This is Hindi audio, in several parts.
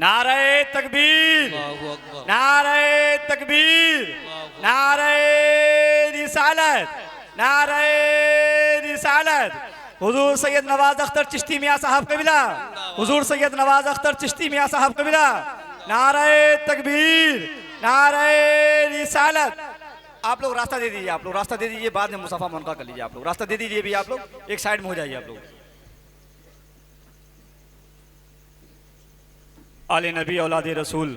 नारे तकबीर, नारे तकबीर, नारे रिसालत, नारे रिसालत। हुजूर सैयद नवाज अख्तर चिश्ती मियाँ साहब कबीला, हुजूर सैयद नवाज अख्तर चिश्ती मियाँ साहब कबीला। नारे तकबीर, नारे रिसालत। आप लोग रास्ता दे दीजिए, आप लोग रास्ता दे दीजिए, बाद में मुसाफा मुनका कर लीजिए। आप लोग रास्ता दे दीजिए भी, आप लोग एक साइड में हो जाइए। आप लोग आले नबी औलाद रसूल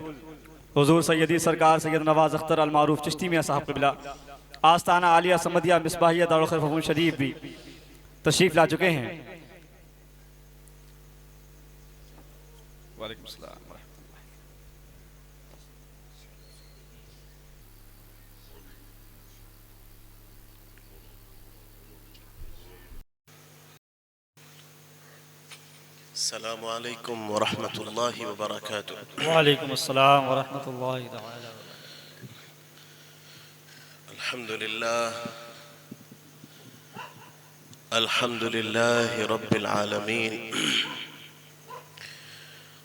हुजूर सैयदी सरकार सैयद नवाज अख्तर अल मारूफ चिश्ती मियाँ साहब कबीला आस्ताना आलिया समदिया मिसबाहिया दारुल खैर फहूम शरीफ भी तशरीफ ला चुके हैं। वालेकुम सलाम। अस्सलामु अलैकुम व रहमतुल्लाहि व बरकातुहू। वालेकुम अस्सलाम व रहमतुल्लाहि तआला। अल्हम्दुलिल्लाह, अल्हम्दुलिल्लाहि रब्बिल आलमीन,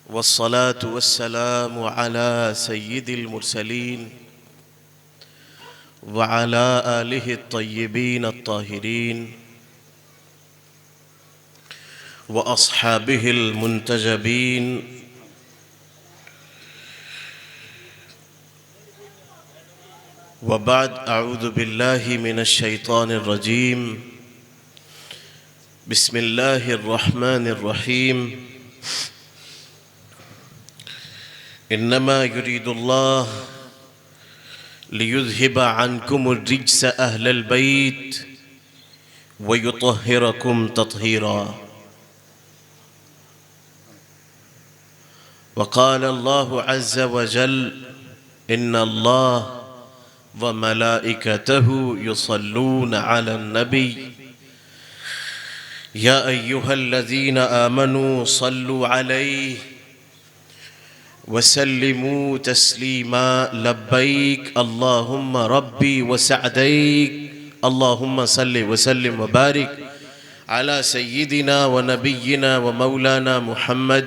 वस्सलातु वस्सलामु अला सय्यिदिल मुरसलीन व अला आलिहि अत्तय्यिबीन अत्ताहिरीन व अस्हाबिहिल मुंतजबीन व बाद अऊज़ु बिल्लाहि मिनश शैतानिर रजीम। बिस्मिल्लाहिर रहमानिर रहीम। इन्नमा युरीदुल्लाह लियुज़हिबा अन्कुमुर रिज्स अहलल बैत व युतह्हिरकुम तत्हीरा। वक़ाल अल्लाहु अज़्ज़ व जल इन्नल्लाह व मलाइकतहु युसल्लून अलन नबी या अय्युहल्लज़ीना आमनू सल्लु अलैहि वसल्लिमू तस्लीमा। लब्बैक अल्लाहुम्मा रब्बी व सअदैक। अल्लाहुम्मा सल्लि व सल्लिम व बारिक अला सय्यिदिना व नबिय्यिना व मौलाना मुहम्मद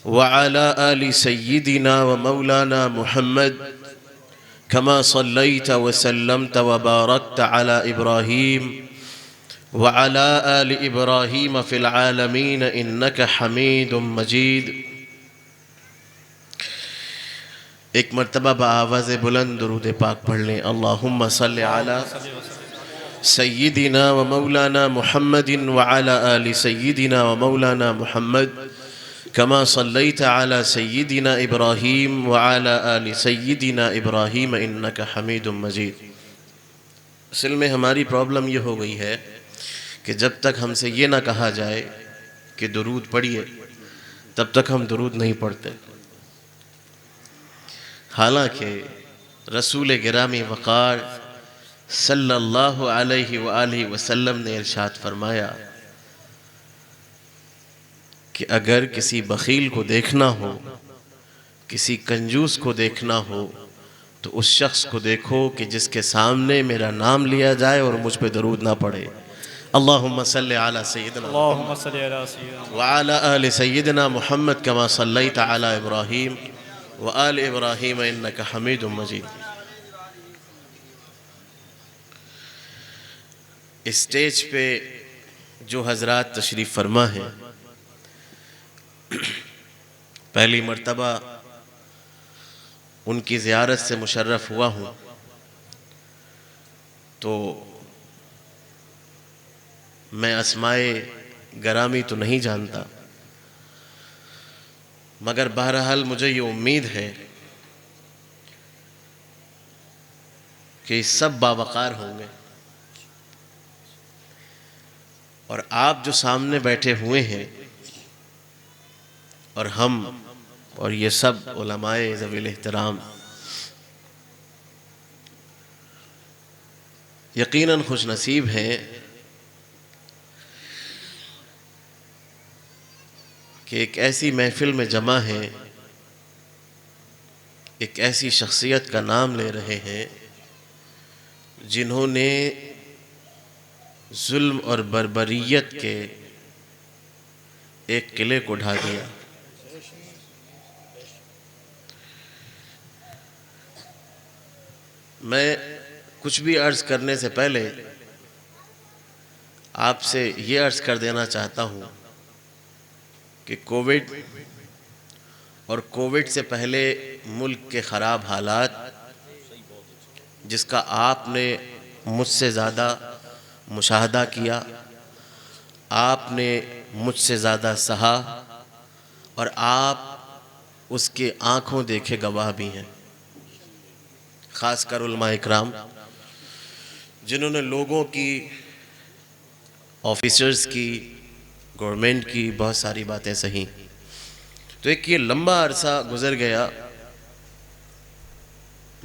व अला आलि सय्यिदिना व मौलाना मुहम्मद कमा सल्लैत व सल्लमत व बारकत अला इब्राहीम व अला आलि इब्राहीम फ़िल आलमीन इन्नका हमीदुम मजीद। एक मरतबा बआवाज़ बुलंद दुरूद पाक पढ़ लें। अल्लाहुम्मा सल्लि अला सय्यिदिना व मौलाना मुहम्मदिन व अला आलि सय्यिदिना व मौलाना मुहम्मद कमा सल्लैत अला सय्यिदिना इब्राहीम व अला आलि सय्यिदिना इब्राहीम इन्नका हमीदुम मजीद। असल में हमारी प्रॉब्लम ये हो गई है कि जब तक हमसे ये ना कहा जाए कि दुरूद पढ़िए, तब तक हम दुरूद नहीं पढ़ते। हालांकि रसूल गिरामी वक़ार सल्लल्लाहु अलैहि व आलिहि वसल्लम ने इरशाद फरमाया कि अगर किसी बख़ील को देखना हो, किसी कंजूस को देखना हो, तो उस शख्स को देखो कि जिसके सामने मेरा नाम लिया जाए और मुझ पे दरूद ना पढ़े। अल्लाहुम्मा सल्लि अला सय्यिदिना व अला आलि सय्यिदिना मुहम्मद कमा सल्लैत अला इब्राहीम व आलि इब्राहीम इन्नका हमीदुम मजीद। स्टेज पे जो हजरात तशरीफ़ फरमा हैं, पहली मर्तबा उनकी ज़ियारत से मुशर्रफ हुआ हूँ, तो मैं अस्माए गरामी तो नहीं जानता, मगर बहरहाल मुझे ये उम्मीद है कि सब बावक़ार होंगे और आप जो सामने बैठे हुए हैं और हम और ये सब उलमाए ज़वील एहतराम यकीनन खुश नसीब हैं कि एक ऐसी महफिल में जमा हैं, एक ऐसी शख्सियत का नाम ले रहे हैं जिन्होंने जुल्म और बर्बरियत के एक किले को ढा दिया। मैं कुछ भी अर्ज करने से पहले आपसे ये अर्ज कर देना चाहता हूँ कि कोविड और कोविड से पहले मुल्क के ख़राब हालात, जिसका आपने मुझसे ज़्यादा मुशाहदा किया, आपने मुझसे ज़्यादा सहा और आप उसके आँखों देखे गवाह भी हैं। ख़ासकर उलमा इकराम जिन्होंने लोगों की, ऑफिसर्स की, गवर्नमेंट की बहुत सारी बातें सही। तो एक ये लंबा अरसा गुज़र गया,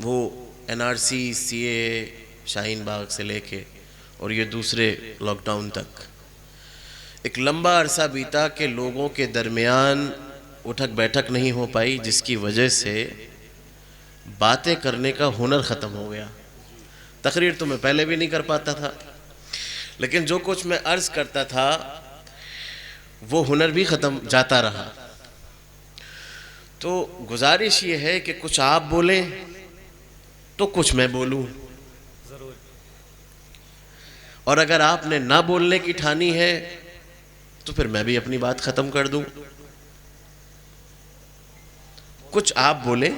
वो NRC, CAA, शाहीन बाग से लेके और ये दूसरे लॉकडाउन तक एक लंबा अरसा बीता कि लोगों के दरमियान उठक बैठक नहीं हो पाई, जिसकी वजह से बातें करने का हुनर ख़त्म हो गया। तकरीर तो मैं पहले भी नहीं कर पाता था, लेकिन जो कुछ मैं अर्ज़ करता था वो हुनर भी ख़त्म जाता रहा। तो गुजारिश ये है कि कुछ आप बोलें तो कुछ मैं बोलूं, और अगर आपने ना बोलने की ठानी है तो फिर मैं भी अपनी बात ख़त्म कर दूं। कुछ आप बोलें,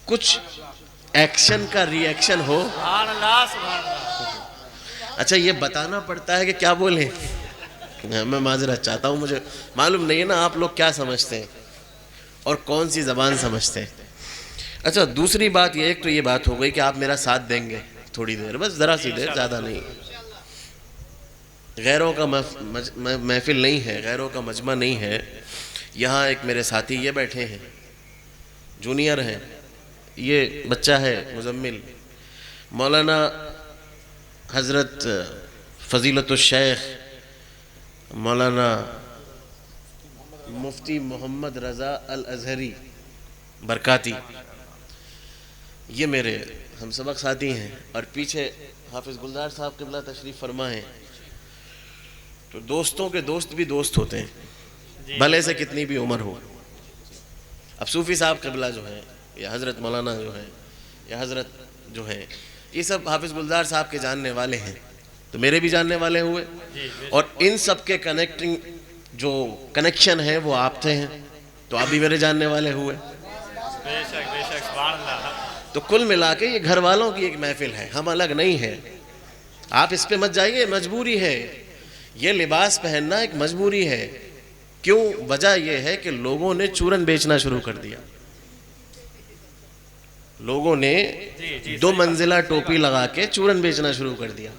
कुछ एक्शन का रिएक्शन हो। अच्छा, ये बताना पड़ता है कि क्या बोलें। मैं माजरत चाहता हूँ, मुझे मालूम नहीं है ना आप लोग क्या समझते हैं और कौन सी ज़बान समझते हैं। अच्छा, दूसरी बात ये, एक तो ये बात हो गई कि आप मेरा साथ देंगे थोड़ी देर, बस ज़रा सी देर, ज़्यादा नहीं। गैरों का महफिल नहीं है, गैरों का मजमा नहीं है। यहाँ एक मेरे साथी ये बैठे हैं, जूनियर हैं, ये बच्चा है मुजम्मिल, मौलाना हज़रत फ़ज़ीलतुश शेख मौलाना मुफ्ती मोहम्मद रज़ा अल अज़हरी बरकाती, ये मेरे हम सबक साथी हैं। और पीछे हाफिज़ गुलजार साहब क़िबला तशरीफ़ फरमा हैं। तो दोस्तों के दोस्त भी दोस्त होते हैं, भले से कितनी भी उम्र हो। अब सूफ़ी साहब क़िबला जो है, या हज़रत मौलाना जो है, या हज़रत जो है, ये सब हाफिज़ गुलजार साहब के जानने वाले हैं, तो मेरे भी जानने वाले हुए। और इन सब के कनेक्टिंग जो कनेक्शन है वो आप थे हैं, तो आप भी मेरे जानने वाले हुए। बेशक बेशक, सुभान अल्लाह। तो कुल मिला के ये घर वालों की एक महफिल है, हम अलग नहीं है। आप इस पे मत जाइए, मजबूरी है, ये लिबास पहनना एक मजबूरी है। क्यों? वजह यह है कि लोगों ने चूरन बेचना शुरू कर दिया। लोगों ने 2 मंजिला टोपी लगा के चूरन बेचना शुरू कर दिया,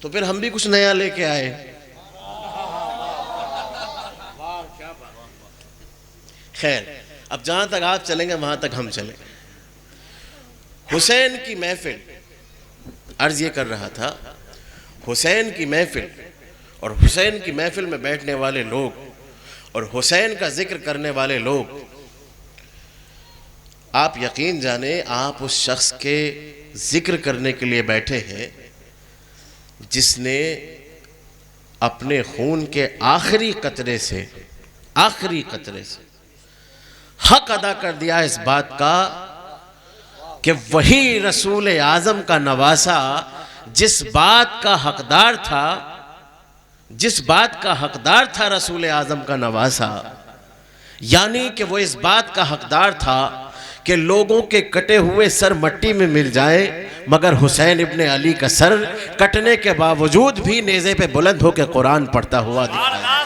तो फिर हम भी कुछ नया लेके आए। खैर, अब जहां तक आप चलेंगे वहां तक हम चले। हुसैन की महफिल, अर्ज ये कर रहा था, हुसैन की महफिल और हुसैन की महफिल में बैठने वाले लोग और हुसैन का जिक्र करने वाले लोग, आप यकीन जाने आप उस शख्स के जिक्र करने के लिए बैठे हैं जिसने अपने खून के आखिरी कतरे से हक अदा कर दिया इस बात का कि वही रसूल आज़म का नवासा जिस बात का हकदार था रसूल आज़म का नवासा, यानी कि वो इस बात का हकदार था कि लोगों के कटे हुए सर मट्टी में मिल जाए, मगर हुसैन इब्ने अली का सर कटने के बावजूद भी नेज़े पे बुलंद होकर कुरान पढ़ता हुआ दिखाया।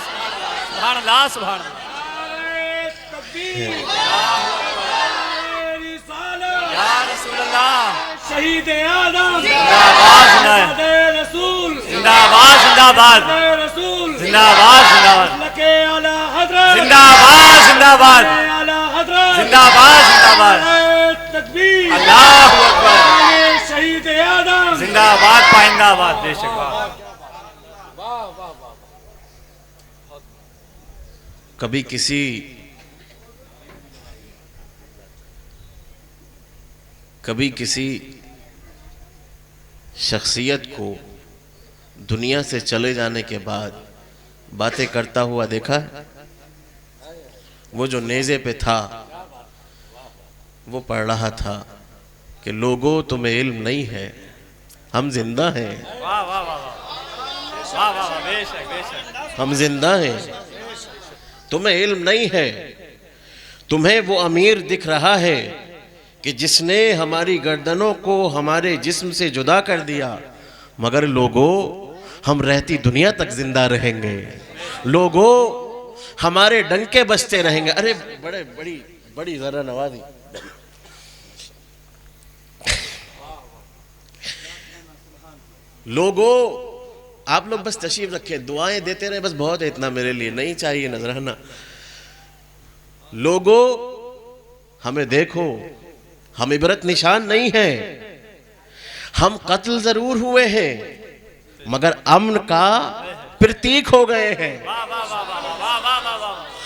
शहीद आज़म जिंदाबाद, रसूल जिंदाबाद, जिंदाबाद, रसूल जिंदाबाद, जिंदाबाद, लके आला हज़रत जिंदाबाद, जिंदाबाद, आला हज़रत जिंदाबाद, जिंदाबाद, तकबीर, अल्लाहु अकबर, शहीद आज़म जिंदाबाद, पाइंदाबाद। बेशक। कभी किसी शख्सियत को दुनिया से चले जाने के बाद बातें करता हुआ देखा है? वो जो नेज़े पे था, वो पढ़ रहा था कि लोगों तुम्हें इल्म नहीं है, हम जिंदा हैं, वाह वाह वाह वाह वाह वाह, बेशक बेशक। हम जिंदा हैं, तुम्हें इल्म नहीं है। तुम्हें वो अमीर दिख रहा है कि जिसने हमारी गर्दनों को हमारे जिस्म से जुदा कर दिया, मगर लोगों हम रहती दुनिया तक जिंदा रहेंगे, लोगों हमारे डंके बजते रहेंगे। अरे बड़े बड़ी बड़ी जरा नवाजी, लोगों आप लोग बस तशरीफ रखें, दुआएं देते रहे, बस बहुत है, इतना मेरे लिए नहीं चाहिए नजराना। लोगों हमें देखो, हम इबरत निशान नहीं हैं, हम कत्ल जरूर हुए हैं मगर अमन का प्रतीक हो गए हैं।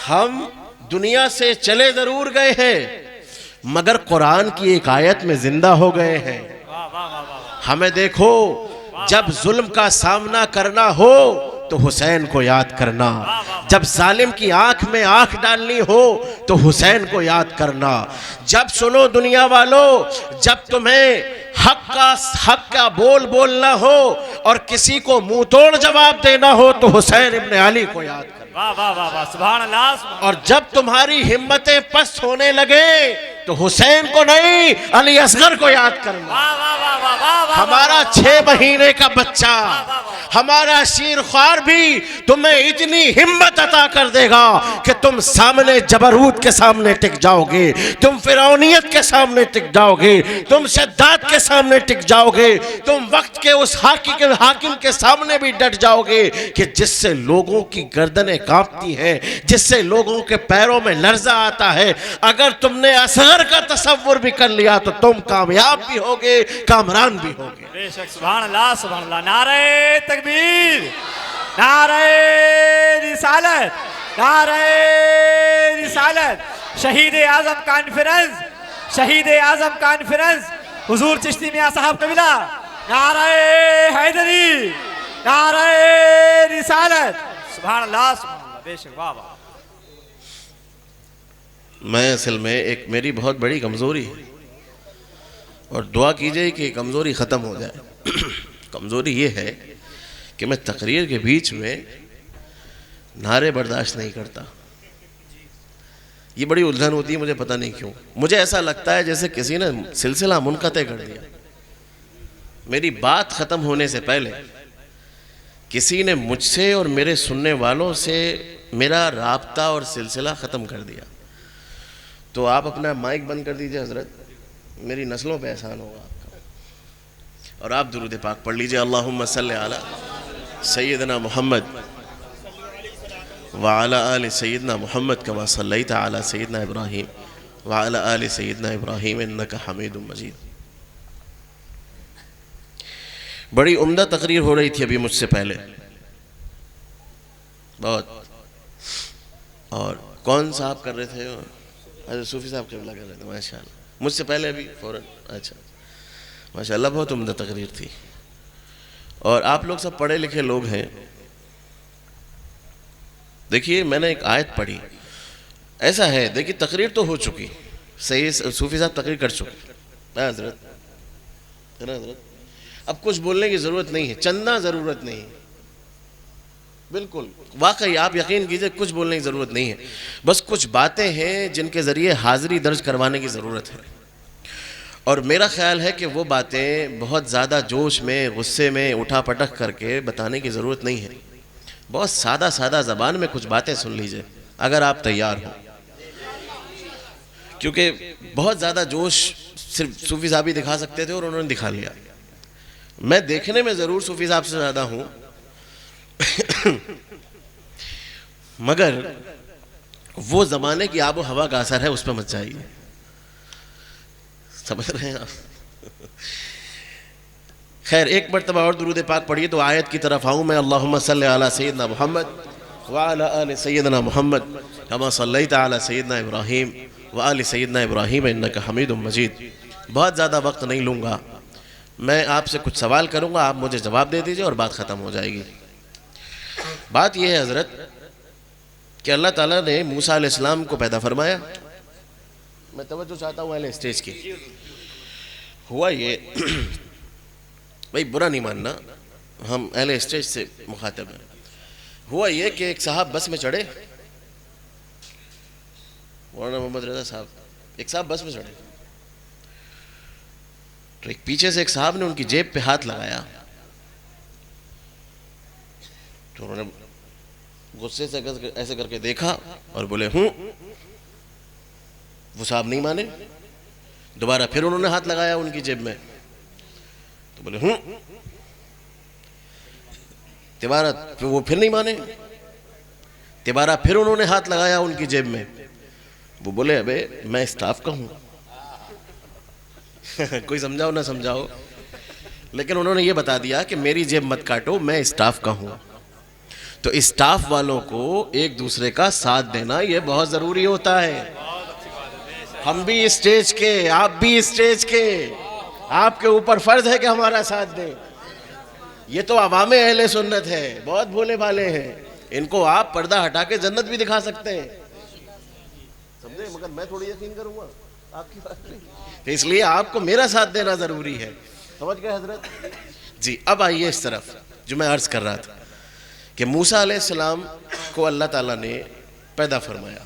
हम दुनिया से चले जरूर गए हैं मगर कुरान की एक आयत में जिंदा हो गए हैं। हमें देखो, जब जुल्म का सामना करना हो तो हुसैन को याद करना, जब जालिम की आंख में आंख डालनी हो तो हुसैन को याद करना। जब सुनो दुनिया वालों, जब तुम्हें हक का बोल बोलना हो और किसी को मुंह तोड़ जवाब देना हो तो हुसैन इब्ने अली को याद करना। वाह वाह वाह वाह, सुभान अल्लाह, सुभान अल्लाह। और जब तुम्हारी हिम्मतें पस्त होने लगे तो हुसैन को नहीं, अली असगर को याद करना। वाह वाह वाह वाह वाह वाह, हमारा 6 महीने का बच्चा, हमारा शीर ख्वार भी तुम्हें इतनी हिम्मत अता कर देगा कि तुम सामने जबरूत के सामने टिक जाओगे, तुम फिरौनियत के सामने टिक जाओगे, तुम शद्दाद के सामने टिक जाओगे, तुम वक्त के उस हाकिम के सामने भी डट जाओगे कि जिससे लोगों की गर्दनें कांपती हैं, जिससे लोगों के पैरों में लर्जा आता है। अगर तुमने असगर का तसव्वुर भी कर लिया तो तुम कामयाब भी होगे, कामरान भी होगे। बेशक, सुभान अल्लाह, सुभान अल्लाह। नारे तकबीर, नारे रिसालत, नारे रिसालत। शहीद आजम कॉन्फ्रेंस, शहीद आजम कॉन्फ्रेंस हुजूर चिश्ती मियां साहब कबीला, नारे हैदरी, नारे रिसालत। सुभान अल्लाह, सुभान अल्लाह, बेशक, वाह वाह। मैं असल में एक मेरी बहुत बड़ी कमज़ोरी है और दुआ कीजिए कि कमज़ोरी ख़त्म हो जाए। कमज़ोरी ये है कि मैं तकरीर के बीच में नारे बर्दाश्त नहीं करता। ये बड़ी उलझन होती है, मुझे पता नहीं क्यों। मुझे ऐसा लगता है जैसे किसी ने सिलसिला मुनक़ते कर दिया। मेरी बात ख़त्म होने से पहले किसी ने मुझसे और मेरे सुनने वालों से मेरा राब्ता और सिलसिला ख़त्म कर दिया। तो आप अपना माइक बंद कर दीजिए हज़रत, मेरी नस्लों पे एहसान होगा आपका। और आप दुरूद पाक पढ़ लीजिए, अल्लाहुम्मा सल्लि अला सय्यदना मुहम्मद व अला आलि सय्यदना मुहम्मद कमा सल्लैता अला सय्यदना इब्राहीम व अला आलि सय्यदना इब्राहीम इन्नका हमीदुम मजीद। बड़ी उम्दा तकरीर हो रही थी अभी मुझसे पहले, बहुत। और कौन साहब कर रहे थे? अच्छा, सूफी साहब क़िबला कर रहे थे, माशाअल्लाह। मुझसे पहले अभी फ़ौरन, अच्छा माशाअल्लाह, बहुत उम्दा तकरीर थी। और आप लोग सब पढ़े लिखे लोग हैं। देखिए, मैंने एक आयत पढ़ी, ऐसा है, देखिए तकरीर तो हो चुकी, सही, सूफी साहब तकरीर कर चुके हज़रत, है ना हज़रत? अब कुछ बोलने की ज़रूरत नहीं है, चंदा ज़रूरत नहीं है, बिल्कुल वाकई आप यकीन कीजिए, कुछ बोलने की ज़रूरत नहीं है। बस कुछ बातें हैं जिनके ज़रिए हाज़िरी दर्ज करवाने की ज़रूरत है। और मेरा ख्याल है कि वो बातें बहुत ज़्यादा जोश में, गुस्से में उठा पटक करके बताने की ज़रूरत नहीं है। बहुत सादा सादा ज़बान में कुछ बातें सुन लीजिए अगर आप तैयार हो, क्योंकि बहुत ज़्यादा जोश सिर्फ सूफी साहब ही दिखा सकते थे और उन्होंने दिखा लिया। मैं देखने में ज़रूर सूफी साहब से ज़्यादा हूँ मगर वो ज़माने की आबो हवा का असर है, उस पर मत जाइए, समझ रहे हैं आप? खैर, एक मरतबा और दुरूद पाक पढ़िए तो आयत की तरफ आऊँ मैं। अल्लाहुम्मा सल्लि अला सय्यदना मुहम्मद व अला आलि सय्यदना मुहम्मद कमा सल्लैता अला सय्यदना इब्राहीम व आलि सय्यदना इब्राहीम इन्नका हमीदुम मजीद। बहुत ज़्यादा वक्त नहीं लूँगा, मैं आपसे कुछ सवाल करूँगा, आप मुझे जवाब दे दीजिए और बात ख़त्म हो जाएगी। बात यह है हज़रत कि अल्लाह ताला ने मूसा अलैहिस्सलाम को पैदा फरमाया, मैं तवज्जो चाहता हूँ अहले स्टेज की। हुआ ये भाई बुरा नहीं मानना, हम अहले स्टेज से मुखातब हैं। हुआ ये कि एक साहब बस में चढ़े, मौलाना मोहम्मद रज़ा साहब, एक साहब बस में चढ़े, तो एक पीछे से एक साहब ने उनकी जेब पे हाथ लगाया, तो उन्होंने गुस्से से ऐसे करके देखा और बोले हूं। वो साहब नहीं माने, दोबारा फिर उन्होंने हाथ लगाया उनकी जेब में, तो बोले हूं। तिबारा वो फिर नहीं माने, तिबारा फिर उन्होंने हाथ लगाया उनकी जेब में, वो बोले अबे मैं स्टाफ का हूं। कोई समझाओ ना समझाओ, लेकिन उन्होंने ये बता दिया कि मेरी जेब मत काटो, मैं स्टाफ का हूं। तो स्टाफ वालों को एक दूसरे का साथ देना ये बहुत जरूरी होता है। हम भी स्टेज के, आप भी स्टेज के, आपके ऊपर फर्ज है कि हमारा साथ दें। ये तो अवामे अहले सुन्नत है, बहुत भोले भाले हैं, इनको आप पर्दा हटा के जन्नत भी दिखा सकते हैं, समझे? मगर मैं थोड़ी यकीन करूंगा आपकी बात नहीं, तो इसलिए आपको मेरा साथ देना जरूरी है। समझ गए हजरत जी? अब आइए इस तरफ जो मैं अर्ज कर रहा था कि मूसा अलैहिस्सलाम को अल्लाह ताला ने पैदा फरमाया।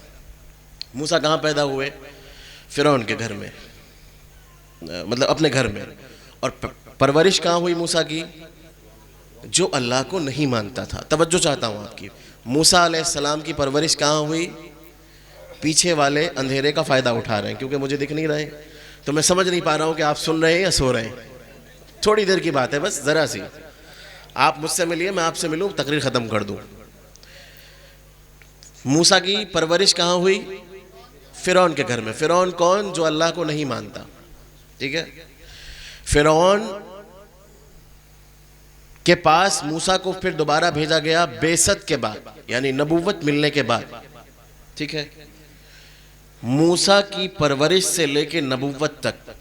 मूसा कहाँ पैदा हुए? फिरौन के घर में, मतलब अपने घर में। और परवरिश कहाँ हुई मूसा की? जो अल्लाह को नहीं मानता था। तवज्जो चाहता हूँ आपकी, मूसा अलैहिस्सलाम की परवरिश कहाँ हुई? पीछे वाले अंधेरे का फ़ायदा उठा रहे हैं, क्योंकि मुझे दिख नहीं रहे तो मैं समझ नहीं पा रहा हूँ कि आप सुन रहे हैं या सो रहे हैं। थोड़ी देर की बात है, बस ज़रा सी, आप मुझसे मिलिए, मैं आपसे मिलूँ, तकरीर ख़त्म कर दूँ। मूसा की परवरिश कहाँ हुई? फिरौन के घर में। फिरौन कौन? जो अल्लाह को नहीं मानता, ठीक है। फिरौन के पास मूसा को फिर दोबारा भेजा गया बेसत के बाद, यानी नबूवत मिलने के बाद, ठीक है। मूसा की परवरिश से लेकर नबूवत तक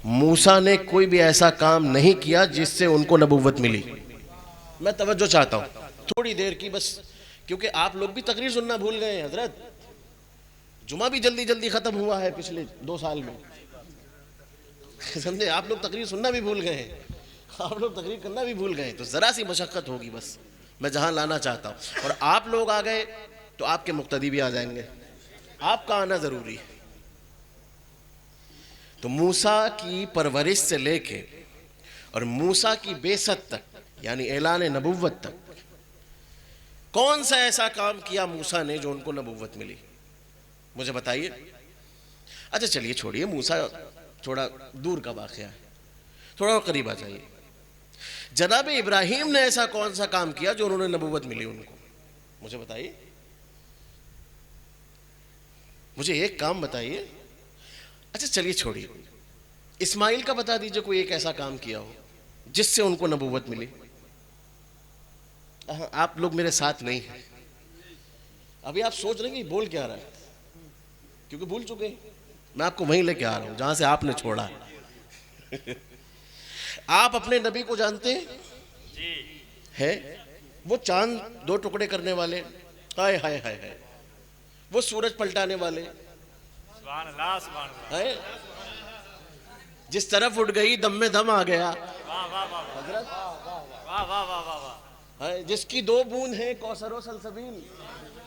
मूसा ने कोई भी ऐसा काम नहीं किया जिससे उनको नबूवत मिली। मैं तवज्जो चाहता हूँ थोड़ी देर की, बस क्योंकि आप लोग भी तकरीर सुनना भूल गए हैं हजरत। जुमा भी जल्दी जल्दी ख़त्म हुआ है पिछले 2 साल में, समझे? आप लोग तकरीर सुनना भी भूल गए हैं, आप लोग तकरीर करना भी भूल गए, तो ज़रा सी मशक्क़त होगी बस, मैं जहाँ लाना चाहता हूँ। और आप लोग आ गए तो आपके मुक्तदी भी आ जाएंगे, आपका आना ज़रूरी है। तो मूसा की परवरिश से लेके और मूसा की बेसत तक, यानी ऐलान नबुव्वत तक, कौन सा ऐसा काम किया मूसा ने जो उनको नबुव्वत मिली? मुझे बताइए। अच्छा चलिए छोड़िए, मूसा थोड़ा दूर का वाक़या है, थोड़ा और करीब आ जाइए। जनाब इब्राहीम ने ऐसा कौन सा काम किया जो उन्होंने नबुव्वत मिली उनको? मुझे बताइए, मुझे एक काम बताइए। अच्छा चलिए छोड़िए, इस्माइल का बता दीजिए कोई एक ऐसा काम किया हो जिससे उनको नबुव्वत मिली। आप लोग मेरे साथ नहीं हैं, अभी आप सोच रहे हैं कि बोल क्या रहा है, क्योंकि भूल चुके हैं। मैं आपको वहीं लेके आ रहा हूं जहां से आपने छोड़ा आप अपने नबी को जानते हैं? जी है। वो चांद 2 टुकड़े करने वाले, हाय हाय हाय हाय, वो सूरज पलटाने वाले, सुभान अल्लाह सुभान अल्लाह, है जिस तरफ उठ गई दम में दम आ गया, वाह वाह वाह हजरत, वाह वाह वाह वाह, है जिसकी 2 बूंद है कौसर और सलसबील,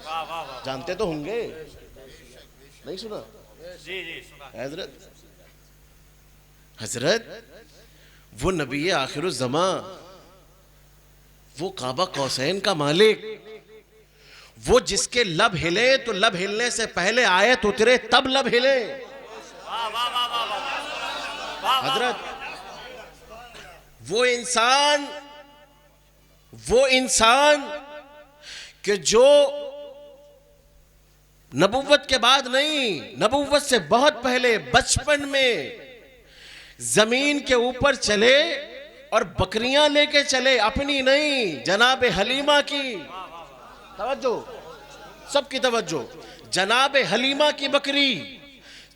वाह वाह वाह। जानते तो होंगे, नहीं सुना? जी जी सुना हजरत। हजरत वो नबी आखिरुज़्ज़मा, वो काबा कौसैन का मालिक, वो जिसके लब हिले तो लब हिलने से पहले आयत उतरे तब लब हिले। हजरत वो इंसान कि जो नबुव्वत के बाद नहीं, नबुव्वत से बहुत पहले बचपन में जमीन के ऊपर चले और बकरियां लेके चले, अपनी नहीं, जनाब हलीमा की। तवज्जो, सबकी तवज्जो। जनाब हलीमा की बकरी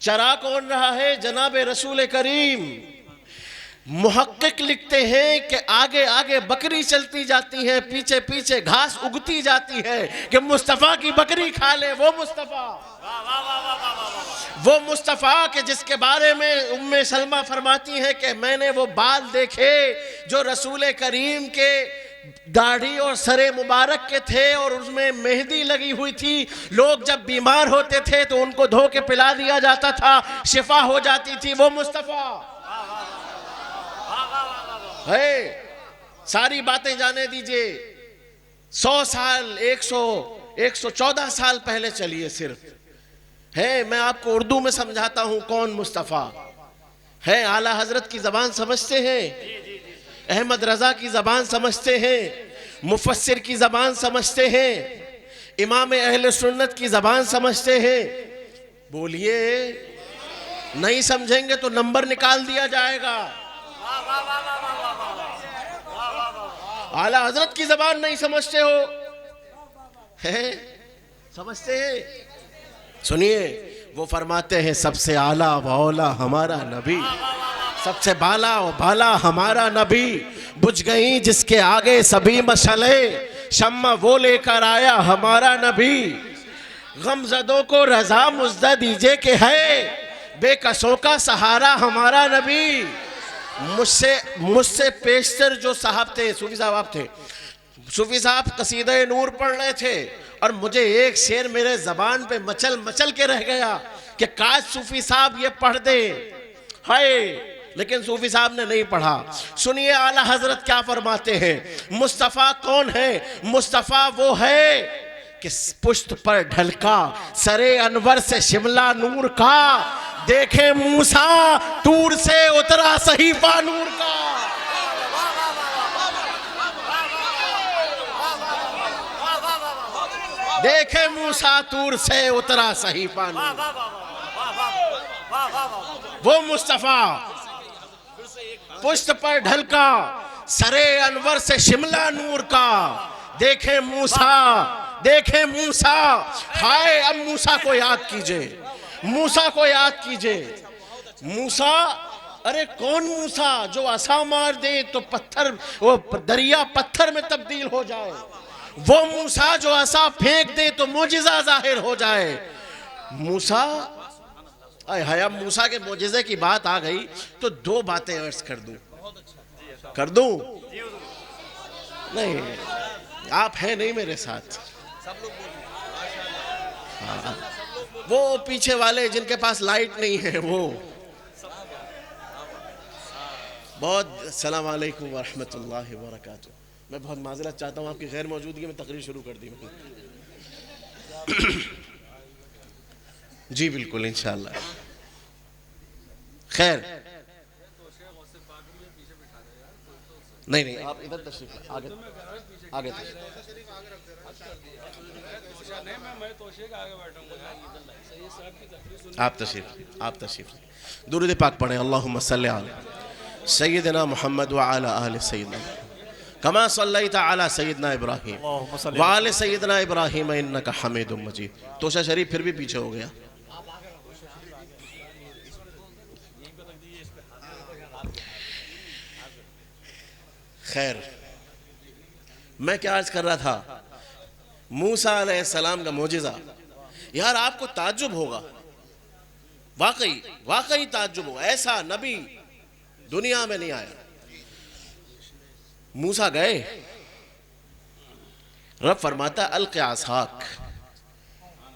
चरा कौन रहा है? जनाब रसूल करीम। मुहक्किक लिखते हैं कि आगे आगे बकरी चलती जाती है, पीछे पीछे घास उगती जाती है कि मुस्तफ़ा की बकरी खा ले वो मुस्तफ़ा। वो मुस्तफ़ा के जिसके बारे में उम्मे सलमा फरमाती हैं कि मैंने वो बाल देखे जो रसूल करीम के दाढ़ी और सरे मुबारक के थे और उसमें मेहंदी लगी हुई थी। लोग जब बीमार होते थे तो उनको धो के पिला दिया जाता था, शिफा हो जाती थी। वो मुस्तफ़ा है। सारी बातें जाने दीजिए। 100 साल 114 साल पहले चलिए सिर्फ है। मैं आपको उर्दू में समझाता हूं कौन मुस्तफ़ा है। आला हजरत की जबान समझते हैं, अहमद रजा की जबान समझते हैं, मुफस्सिर की जबान समझते हैं, इमाम अहले सुन्नत की जबान समझते हैं। बोलिए, नहीं समझेंगे तो नंबर निकाल दिया जाएगा। आला हजरत की जबान नहीं समझते हो है? समझते हैं? सुनिए, वो फरमाते हैं सबसे आला वौला हमारा नबी, सबसे बाला व बाला हमारा नबी। बुझ गई जिसके आगे सभी मशले, शम्मा वो लेकर आया हमारा नबी। गमजदों को रजा मुज्दा दीजिए कि है बेकसों का सहारा हमारा नबी। मुझसे पेशतर जो साहब थे, सूफी साहब आप थे, सूफी साहब कसीदा नूर पढ़ रहे थे और मुझे एक शेर मेरे जबान पे मचल मचल के रह गया कि काश सूफी साहब ये पढ़ दे। हाय, लेकिन सूफी साहब ने नहीं पढ़ा। सुनिए आला हजरत क्या फरमाते हैं। मुस्तफ़ा कौन है? मुस्तफ़ा वो है कि पुश्त पर ढलका सरे अनवर से शिमला नूर का, देखे मूसा तूर से उतरा सहीफा नूर का। देखे मूसा तूर से उतरा सहीफा नूर। वो मुस्तफ़ा पुश्त पर ढलका सरे अनवर से शिमला नूर का, देखे मूसा। हाय, अब मूसा को याद कीजिए, मूसा को याद कीजिए। मूसा, अरे कौन मूसा जो असा मार दे तो पत्थर, वो दरिया पत्थर में तब्दील हो जाए। वो मूसा जो असा फेंक दे तो मोजिज़ा जाहिर हो जाए। मूसा, हया मूसा के मोजिज़े की बात आ गई तो दो बातें अर्ज कर दूं नहीं, आप हैं नहीं मेरे साथ। हाँ, वो पीछे वाले जिनके पास लाइट नहीं है वो बहुत। अस्सलाम वालेकुम व रहमतुल्लाहि व बरकातुहू। मैं बहुत माजरत चाहता हूँ आपकी गैर मौजूदगी में तकरीर शुरू कर दी मैंने। जी बिल्कुल, इंशाअल्लाह। खैर, नहीं आप इधर तशरीफ आगे आप तशरीफ दुरूद पाक पढ़ें। अल्लाहुम्मा सल्लि अला सय्यिदना मुहम्मद व अला आलि सय्यिदना कमा सल्लैता अला सय्यिदना इब्राहीम व आलि सय्यिदना इब्राहीम इन्नका हमीदुम मजीद। तोशा शरीफ फिर भी पीछे हो गया। खैर, मैं क्या अर्ज कर रहा था। मूसा अलैहिस्सलाम का मोजिज़ा, यार आपको ताज्जुब होगा, वाकई ताज्जुब होगा। ऐसा नबी दुनिया में नहीं आया। मूसा गए, रब फरमाता अलक़ि असाक,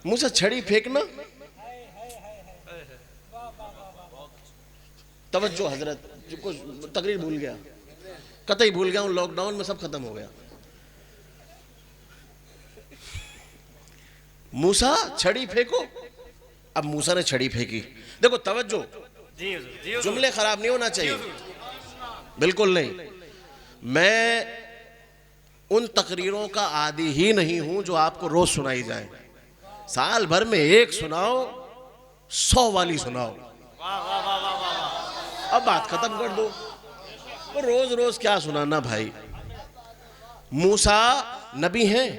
मूसा छड़ी फेंकना। तवज्जो हजरत, कुछ तकरीर भूल गया, कतई भूल गया हूं। लॉकडाउन में सब खत्म हो गया। मूसा छड़ी फेंको। अब मूसा ने छड़ी फेंकी। देखो तवज्जो, जुमले खराब नहीं होना चाहिए, बिल्कुल नहीं। मैं उन तकरीरों का आदी ही नहीं हूं जो आपको रोज सुनाई जाए। साल भर में एक सुनाओ, 100 वाली सुनाओ। अब बात खत्म कर दो। तो रोज रोज क्या सुनाना भाई। मूसा नबी हैं,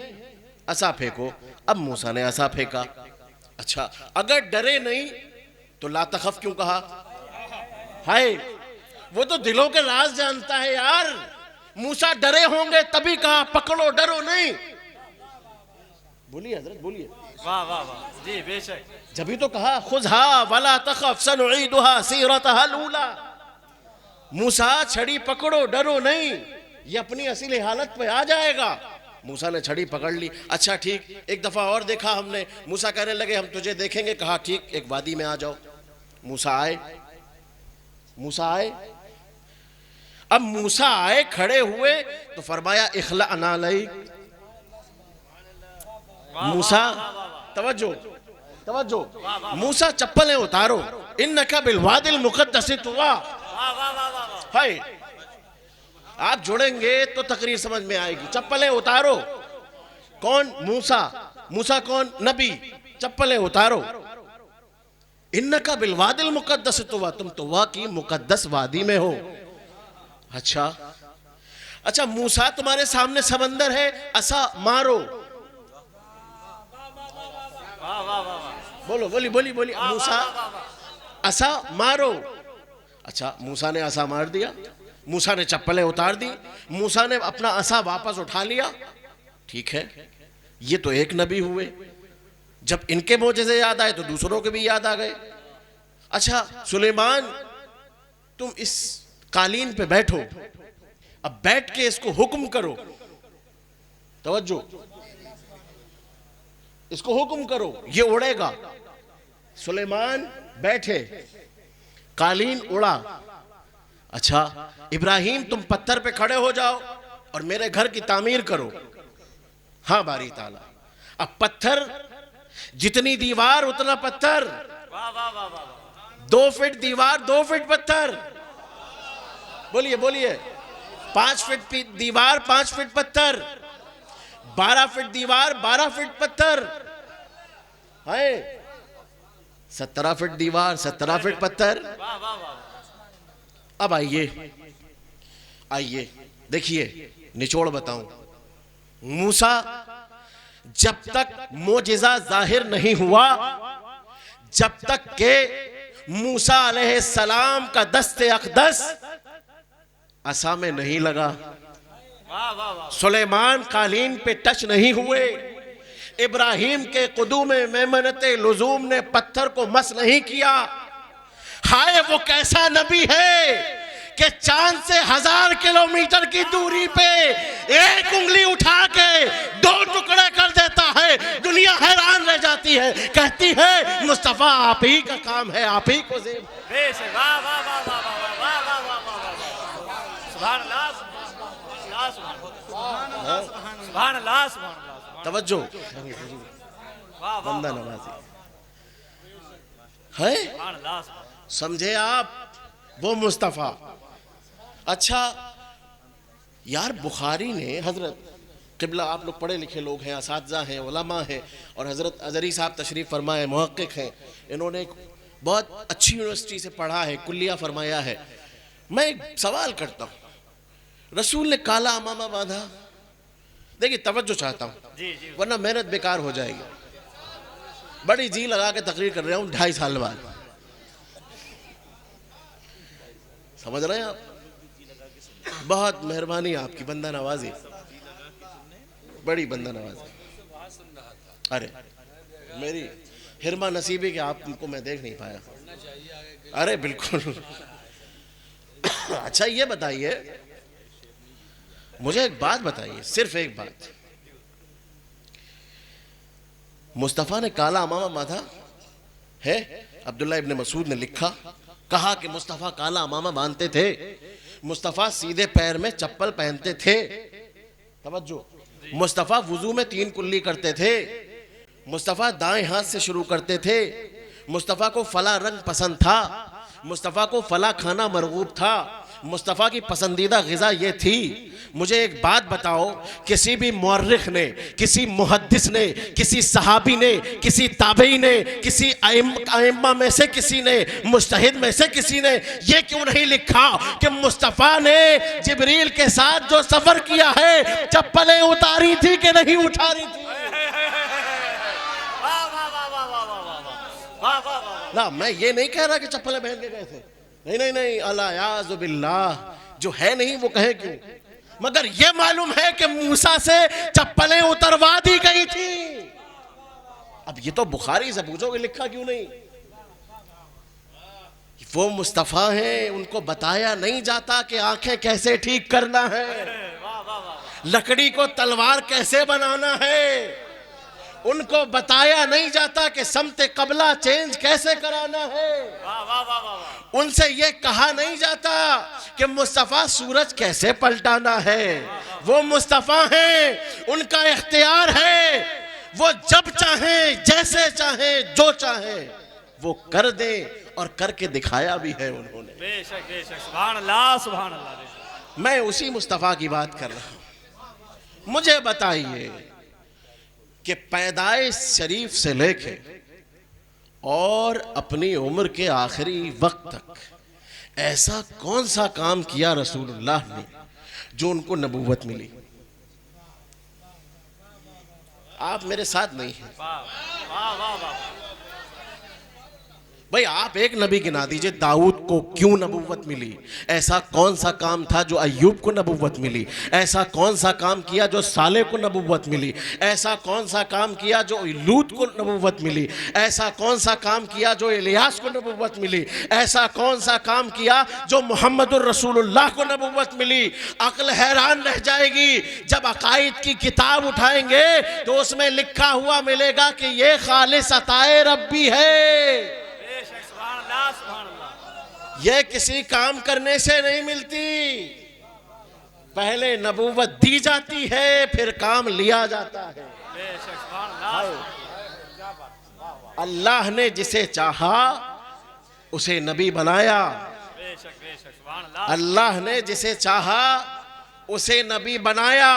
असा फेंको। अब मूसा ने असा फेंका। अच्छा, अगर डरे नहीं तो ला तखफ क्यों कहा? हाय, वो तो दिलों के राज जानता है यार। मूसा डरे होंगे तभी कहा पकड़ो, डरो नहीं। बोलिए हजरत बोलिए। वाह वाह वाह जी बेशक। जब ही तो कहा खुज़हा वला तखफ सनुईदुहा सीरतहा लूला। मूसा छड़ी पकड़ो डरो नहीं, ये अपनी असली हालत पे आ जाएगा। मूसा ने छड़ी पकड़ ली। अच्छा ठीक, एक दफा और देखा हमने, मूसा कहने लगे हम तुझे देखेंगे। कहा ठीक, एक वादी में आ जाओ। मूसा आए, मूसा आए। अब मूसा आए, खड़े हुए तो फरमाया इखला नालई। मूसा तवज्जो तवज्जो, मूसा चप्पलें उतारो, इन्नका बिलवादिल मुक़द्दस तुवा। हाय, आप जुड़ेंगे तो तकरीर समझ में आएगी। चप्पलें उतारो। कौन? मूसा। मूसा कौन? नबी। चप्पलें उतारो। इन्नका बिलवादिल मुक़द्दस तुवा, तुम तुवा की मुक़द्दस वादी में हो। अच्छा अच्छा, मूसा तुम्हारे सामने समंदर है, असा मारो। बोलो बोली बोली बोली। मूसा असा मारो। अच्छा, मूसा ने असा मार दिया। मूसा ने चप्पलें उतार दी। मूसा ने अपना असा वापस उठा लिया। ठीक है, ये तो एक नबी हुए। जब इनके मोजज़े याद आए तो दूसरों के भी याद आ गए। अच्छा सुलेमान, तुम इस कालीन पे बैठो, अब बैठ के इसको हुक्म करो। तवज्जो, इसको हुक्म करो, ये उड़ेगा। सुलेमान बैठे, कालीन उड़ा। अच्छा इब्राहिम, तुम पत्थर पे खड़े हो जाओ और मेरे घर की तामीर करो। हाँ बारी ताला। अब पत्थर, जितनी दीवार उतना पत्थर। 2 फीट दीवार 2 फीट पत्थर। बोलिए बोलिए। 5 फीट दीवार 5 फीट पत्थर। 12 फीट दीवार 12 फीट पत्थर है। 17 फीट दीवार 17 फीट पत्थर। अब आइए आइए देखिए, निचोड़ बताऊं। मूसा जब तक मोजिज़ा जाहिर नहीं हुआ, जब तक के मूसा अलैहिस्सलाम का दस्ते अक़दस असा में नहीं लगा, सुलेमान कालीन पे टच नहीं हुए, इब्राहिम के कुदूम मेमनते लुजूम ने पत्थर को मस नहीं किया। हाय वो कैसा नबी है कि चांद से 1000 किलोमीटर की दूरी पे एक उंगली उठा के 2 टुकड़े कर देता है। दुनिया हैरान रह जाती है, कहती है मुस्तफा आप ही का काम है, आप ही को तवज्जो। बंदा नवाजी है, समझे आप, वो मुस्तफा। अच्छा यार, बुखारी ने, हजरत किबला, आप लोग पढ़े लिखे लोग हैं, असातिज़ा हैं, उलमा हैं, और हजरत अज़हरी साहब तशरीफ़ फरमाए, मुहक्किक हैं। इन्होंने एक बहुत अच्छी यूनिवर्सिटी से पढ़ा है, कुल्लिया फरमाया है। मैं एक सवाल करता हूँ, रसूल ने काला अमामा बांधा। देखिए तवज्जो चाहता हूँ वरना मेहनत बेकार हो जाएगी। बड़ी जी लगा के तकरीर कर रहा हूँ 2.5 साल बाद, समझ रहे हैं आप? बहुत मेहरबानी आपकी, बंदा नवाजी, बड़ी बंदा नवाजी। अरे मेरी हिरमा नसीबी के आपको मैं देख नहीं पाया। अरे बिल्कुल। अच्छा ये बताइए, मुझे एक बात बताइए, सिर्फ एक बात। मुस्तफ़ा ने काला अमामा बांधा है? अब्दुल्ला इब्न मसूद ने लिखा, कहा कि मुस्तफ़ा काला अमामा बांधते थे, मुस्तफ़ा सीधे पैर में चप्पल पहनते थे। तवज्जो, मुस्तफ़ा वुजू में 3 कुल्ली करते थे, मुस्तफ़ा दाएं हाथ से शुरू करते थे, मुस्तफ़ा को फला रंग पसंद था, मुस्तफ़ा को फला खाना मरगूब था, मुस्तफ़ा की पसंदीदा ग़िज़ा ये थी। मुझे एक बात बताओ, किसी भी मुअर्रिख ने, किसी मुहद्दिस ने, किसी सहाबी ने, किसी ताबई ने, किसी आइम्मा में से किसी ने, मुज्तहिद में से किसी ने ये क्यों नहीं लिखा कि मुस्तफ़ा ने जिब्रील के साथ जो सफ़र किया है, चप्पलें उतारी थी कि नहीं उतारी थी? ना मैं ये नहीं कह रहा कि चप्पलें पहन के गए थे, नहीं नहीं नहीं, अलायाज़ु बिल्लाह, जो है नहीं वो कहे क्यों। मगर ये मालूम है कि मूसा से चप्पलें उतरवा दी गई थी। अब ये तो बुखारी से पूछोगे लिखा क्यों नहीं? वो मुस्तफ़ा हैं, उनको बताया नहीं जाता कि आंखें कैसे ठीक करना है, लकड़ी को तलवार कैसे बनाना है, उनको बताया नहीं जाता कि समते कबला चेंज कैसे कराना है, उनसे ये कहा नहीं जाता कि मुस्तफ़ा सूरज कैसे पलटाना है। वो मुस्तफ़ा हैं, उनका इख्तियार है, वो जब चाहें जैसे चाहें जो चाहें वो कर दे, और करके दिखाया भी है उन्होंने। बेशक बेशक, सुभान अल्लाह सुभान अल्लाह। मैं उसी मुस्तफ़ा की बात कर रहा हूं। मुझे बताइए कि पैदाइश शरीफ से लेके और अपनी उम्र के आखिरी वक्त तक ऐसा कौन सा काम किया रसूलुल्लाह ने जो उनको नबूवत मिली? आप मेरे साथ नहीं हैं भाई, आप एक नबी गिना दीजिए दाऊद को क्यों नबूवत मिली? ऐसा कौन सा काम था जो अय्यूब को नबूवत मिली? ऐसा कौन सा काम किया जो साले को नबूवत मिली? ऐसा कौन सा काम किया जो लूत को नबूवत मिली? ऐसा कौन सा काम किया जो इलियास को नबूवत मिली? ऐसा कौन सा काम किया जो मुहम्मदुर रसूलुल्लाह को नबूवत मिली? अक्ल हैरान रह जाएगी जब अकायद की किताब उठाएंगे तो उसमें लिखा हुआ मिलेगा कि ये खालिस अताए रब्बी है, यह किसी काम करने से नहीं मिलती। पहले नबूवत दी जाती है, फिर काम लिया जाता है। अल्लाह ने जिसे चाहा उसे नबी बनाया, अल्लाह ने जिसे चाहा उसे नबी बनाया,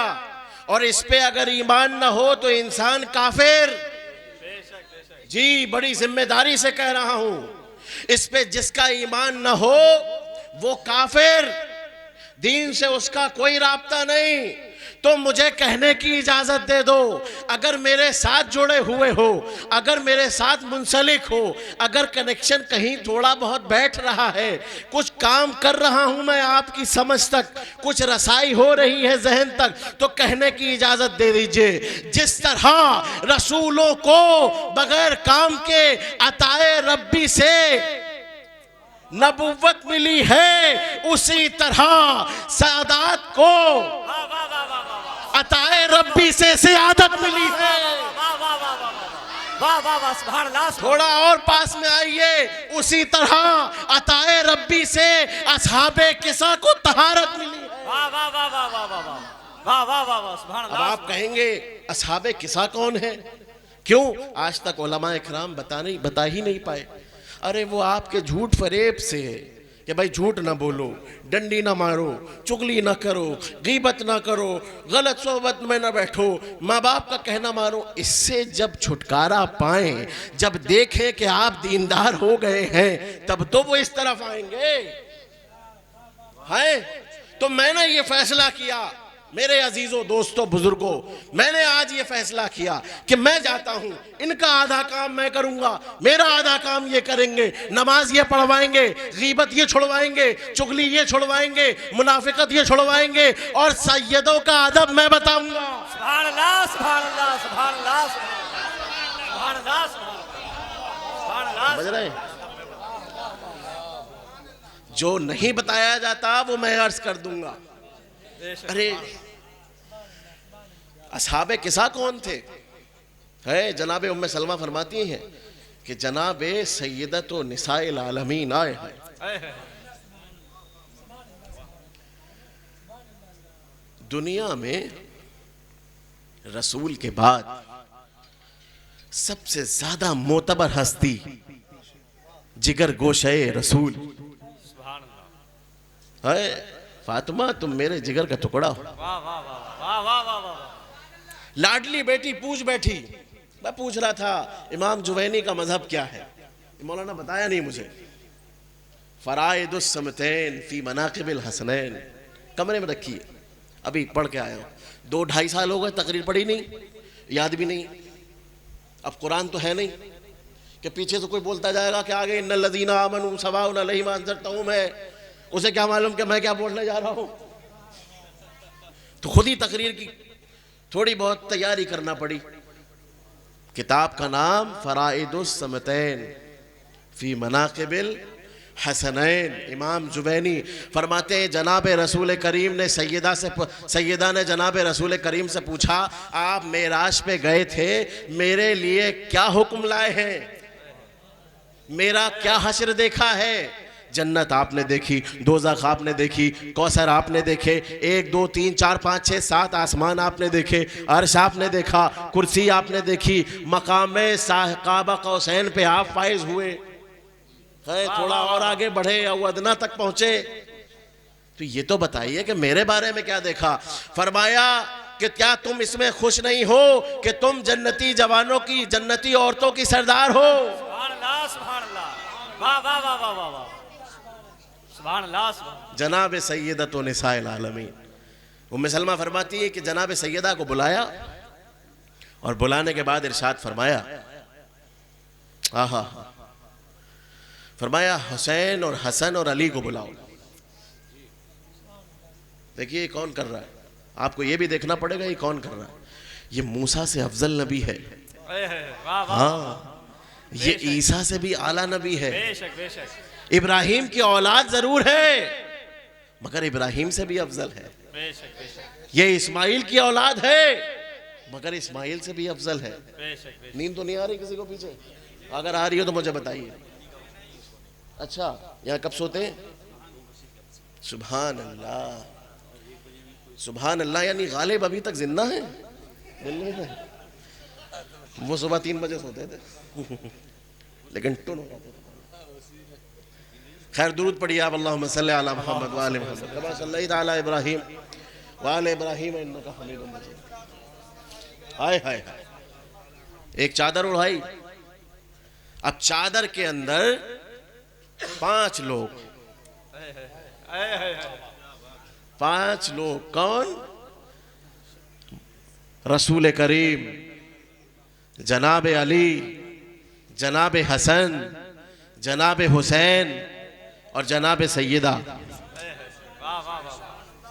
और इस पे अगर ईमान न हो तो इंसान काफिर। जी बड़ी जिम्मेदारी से कह रहा हूं, इस पे जिसका ईमान न हो वो काफिर, दीन से उसका कोई राब्ता नहीं। तो मुझे कहने की इजाजत दे दो, अगर मेरे साथ जुड़े हुए हो, अगर मेरे साथ मुंसलिक हो, अगर कनेक्शन कहीं थोड़ा बहुत बैठ रहा है, कुछ काम कर रहा हूं मैं आपकी समझ तक, कुछ रसाई हो रही है जहन तक, तो कहने की इजाजत दे दीजिए। जिस तरह रसूलों को बगैर काम के अताए रब्बी से नबूवत मिली है, उसी तरह सादात को अताए रब्बी से सियादत मिली है। थोड़ा और पास में आइए, उसी तरह अताए रब्बी से असहाबे किसा को तहारत मिली है। अब आप कहेंगे असहाबे किसा कौन है? क्यों आज तक उलमा इकराम बता ही नहीं पाए? अरे वो आपके झूठ फरेब से है कि भाई झूठ ना बोलो, डंडी ना मारो, चुगली ना करो, गीबत ना करो, गलत सोबत में ना बैठो, माँ बाप का कहना मारो। इससे जब छुटकारा पाएं, जब देखें कि आप दीनदार हो गए हैं, तब तो वो इस तरफ आएंगे। है तो मैंने ये फैसला किया मेरे अजीजों दोस्तों बुजुर्गों, मैंने आज ये फैसला किया कि मैं जाता हूं, इनका आधा काम मैं करूंगा, मेरा आधा काम ये करेंगे, नमाज ये पढ़वाएंगे, गीबत ये छुड़वाएंगे, चुगली ये छुड़वाएंगे, मुनाफिकत ये छुड़वाएंगे, और सैयदों का अदब मैं बताऊंगा। सुभान अल्लाह सुभान अल्लाह सुभान अल्लाह सुभान अल्लाह सुभान अल्लाह। समझ रहे? जो नहीं बताया जाता वो मैं अर्ज कर दूंगा। अरे असहाबे किसा कौन थे? है जनाबे उम्मे सलमा फरमाती हैं कि जनाबे सैयदत व निसाइल आलमीन आए हैं। दुनिया में रसूल के बाद सबसे ज्यादा मोतबर हस्ती जिगर गोशे रसूल है। फातिमा तुम मेरे जिगर का टुकड़ा हो। लाडली बेटी पूछ बैठी। मैं पूछ रहा था इमाम जुवैनी का मजहब क्या है, मौलाना बताया नहीं मुझे। फराइदुस समतैन फी मनाकिबिल हसनैन कमरे में रखी है, अभी पढ़ के आया हूँ। 2-2.5 साल हो गए, तकरीर पढ़ी नहीं, याद भी नहीं। अब कुरान तो है नहीं कि पीछे से कोई बोलता जाएगा कि आगे इन्नल लज़ीना आमनू सवाउन अलैहिम अंज़रतहुम है, उसे क्या मालूम कि मैं क्या बोलने जा रहा हूं। तो खुद ही तकरीर की थोड़ी बहुत तैयारी करना पड़ी। किताब का नाम फराइदुस समतैन फी मनाक़िबिल हसनैन। इमाम जुवैनी फरमाते हैं जनाब रसूल करीम ने सैयदा ने जनाब रसूल करीम से पूछा, आप मेराज पे गए थे, मेरे लिए क्या हुक्म लाए हैं, मेरा क्या हश्र देखा है? जन्नत आपने देखी, दोज़ख आपने देखी, कौसर आपने देखे, 1 2 3 4 5 6 7 आसमान आपने देखे, अर्श आपने देखा, कुर्सी आपने देखी, मकाम काबा कौसैन पे आप फाइज हुए है, थोड़ा और आगे बढ़े या अदना तक पहुंचे। तो ये तो बताइए कि मेरे बारे में क्या देखा। फरमाया कि क्या तुम इसमें खुश नहीं हो कि तुम जन्नती जवानों की, जन्नती औरतों की सरदार हो? सुभान अल्लाह, सुभान अल्लाह, वाह वाह वाह वाह वाह वाह, सुभान अल्लाह, सुभान। जनाब सैयदत निसाइल आलमीन उम्मे सलमा फरमाती है कि जनाब सैयदा को बुलाया और बुलाने के बाद इरशाद फरमाया, आहा, फरमाया हुसैन और हसन और अली को बुलाओ। देखिए कौन कर रहा है, आपको ये भी देखना पड़ेगा ये कौन कर रहा है। ये मूसा से अफजल नबी है, हाँ, ये ईसा से भी आला नबी है, बेशक बेशक। इब्राहिम की औलाद जरूर है मगर इब्राहिम से भी अफजल है। बेशक बेशक। ये इस्माइल की औलाद है मगर इस्माइल से भी अफजल है। बेशक बेशक। नींद तो नहीं आ रही किसी को पीछे? अगर आ रही हो तो मुझे बताइए। अच्छा, यहाँ कब सोते हैं? सुभान अल्लाह, सुभान अल्लाह। यानी गालिब अभी तक जिंदा है, दिल्ली में। वो सुबह 3 बजे सोते थे लेकिन टुन हो जाते थे। खैर दुरूद पढ़िए आप, अल्लाहुम्मा सल्ली अला मुहम्मद व आले मुहम्मद कमा सल्लैता अला इब्राहीम व आले इब्राहीम इन्नका हमीदुम मजीद। हाय हाय हाय। एक चादर उड़ाई, अब चादर के अंदर 5 लोग, 5 लोग। कौन? रसूल करीम, जनाब अली, जनाब हसन, जनाब हुसैन और जनाब सैयदा।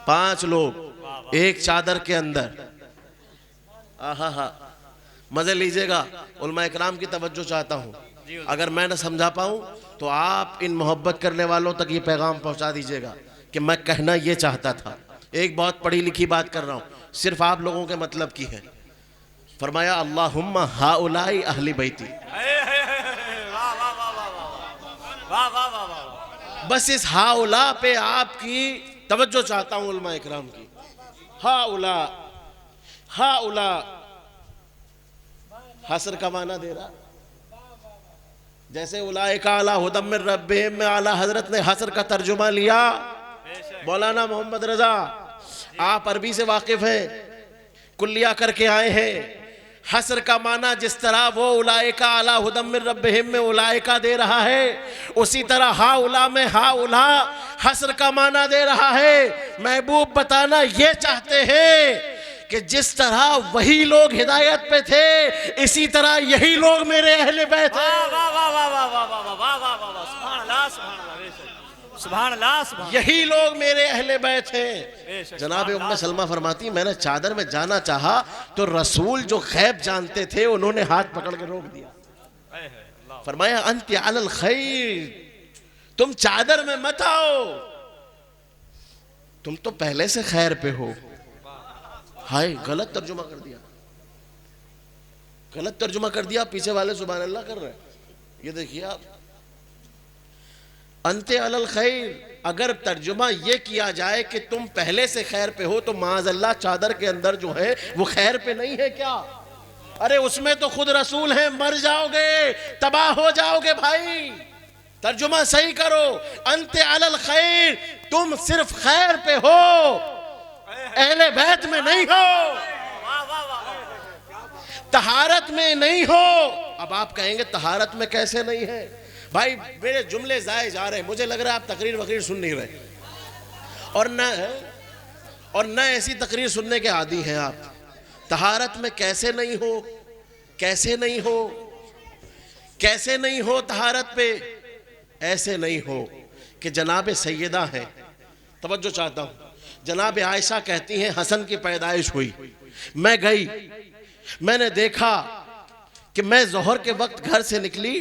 5 लोग एक चादर के अंदर। आहा हा, मजे लीजिएगा। उलमा इकराम की तवज्जो चाहता हूँ, अगर मैं न समझा पाऊँ तो आप इन मोहब्बत करने वालों तक ये पैगाम पहुँचा दीजिएगा कि मैं कहना ये चाहता था। एक बहुत पढ़ी लिखी बात कर रहा हूँ, सिर्फ आप लोगों के मतलब की है। फरमाया अल्लाहुम्मा हाउलाई अहली बैती। बस इस हाउला पे आपकी तवज्जो चाहता हूँ उलमा इकराम की। हाउला, हाउला हसर का माना दे रहा, जैसे उलाइका अला हुदम मिन रब्बिहिम में आला हजरत ने हसर का तर्जुमा लिया। मौलाना मोहम्मद रजा, आप अरबी से वाकिफ हैं, कुल्लिया करके आए हैं। हसर का माना जिस तरह वो उलाइका अला हुदम मिन रब्बिहिम में उलाइका दे रहा है, उसी तरह हाउला में हाउला हसर का माना दे रहा है। महबूब बताना ये चाहते हैं कि जिस तरह वही लोग हिदायत पे थे, इसी तरह यही लोग मेरे अहले बैत हैं। यही लोग मेरे अहले बैत हैं। जनाब उम्मे सलमा फरमाती, मैंने चादर में जाना चाहा तो रसूल जो गैब जानते थे उन्होंने हाथ पकड़ के रोक दिया। फरमाया अंत अलल खैर, तुम चादर में मत आओ, तुम तो पहले से खैर पे हो। हाय, गलत तर्जुमा कर दिया, गलत तर्जुमा कर दिया। पीछे वाले सुभान अल्लाह कर रहे हैं। ये देखिए आप, अंते अलल खैर, अगर तर्जुमा ये किया जाए कि तुम पहले से खैर पे हो तो माज़अल्लाह चादर के अंदर जो है वो खैर पे नहीं है क्या? अरे उसमें तो खुद रसूल हैं, मर जाओगे, तबाह हो जाओगे भाई। तर्जुमा सही करो, अंते अलल खैर, तुम सिर्फ खैर पे हो, अहले बैत में नहीं हो, तहारत में नहीं हो। अब आप कहेंगे तहारत में कैसे नहीं है? भाई मेरे जुमले जाए जा रहे हैं, मुझे लग रहा है आप तकरीर वकरीर सुन नहीं रहे, और न ऐसी तकरीर सुनने के आदी हैं आप। तहारत में कैसे नहीं हो, कैसे नहीं हो, कैसे नहीं हो तहारत पे? ऐसे नहीं हो कि जनाब सैयदा है। तवज्जो चाहता हूँ, जनाब आयशा कहती हैं हसन की पैदाइश हुई, मैं गई, मैंने देखा कि मैं जोहर के वक्त घर से निकली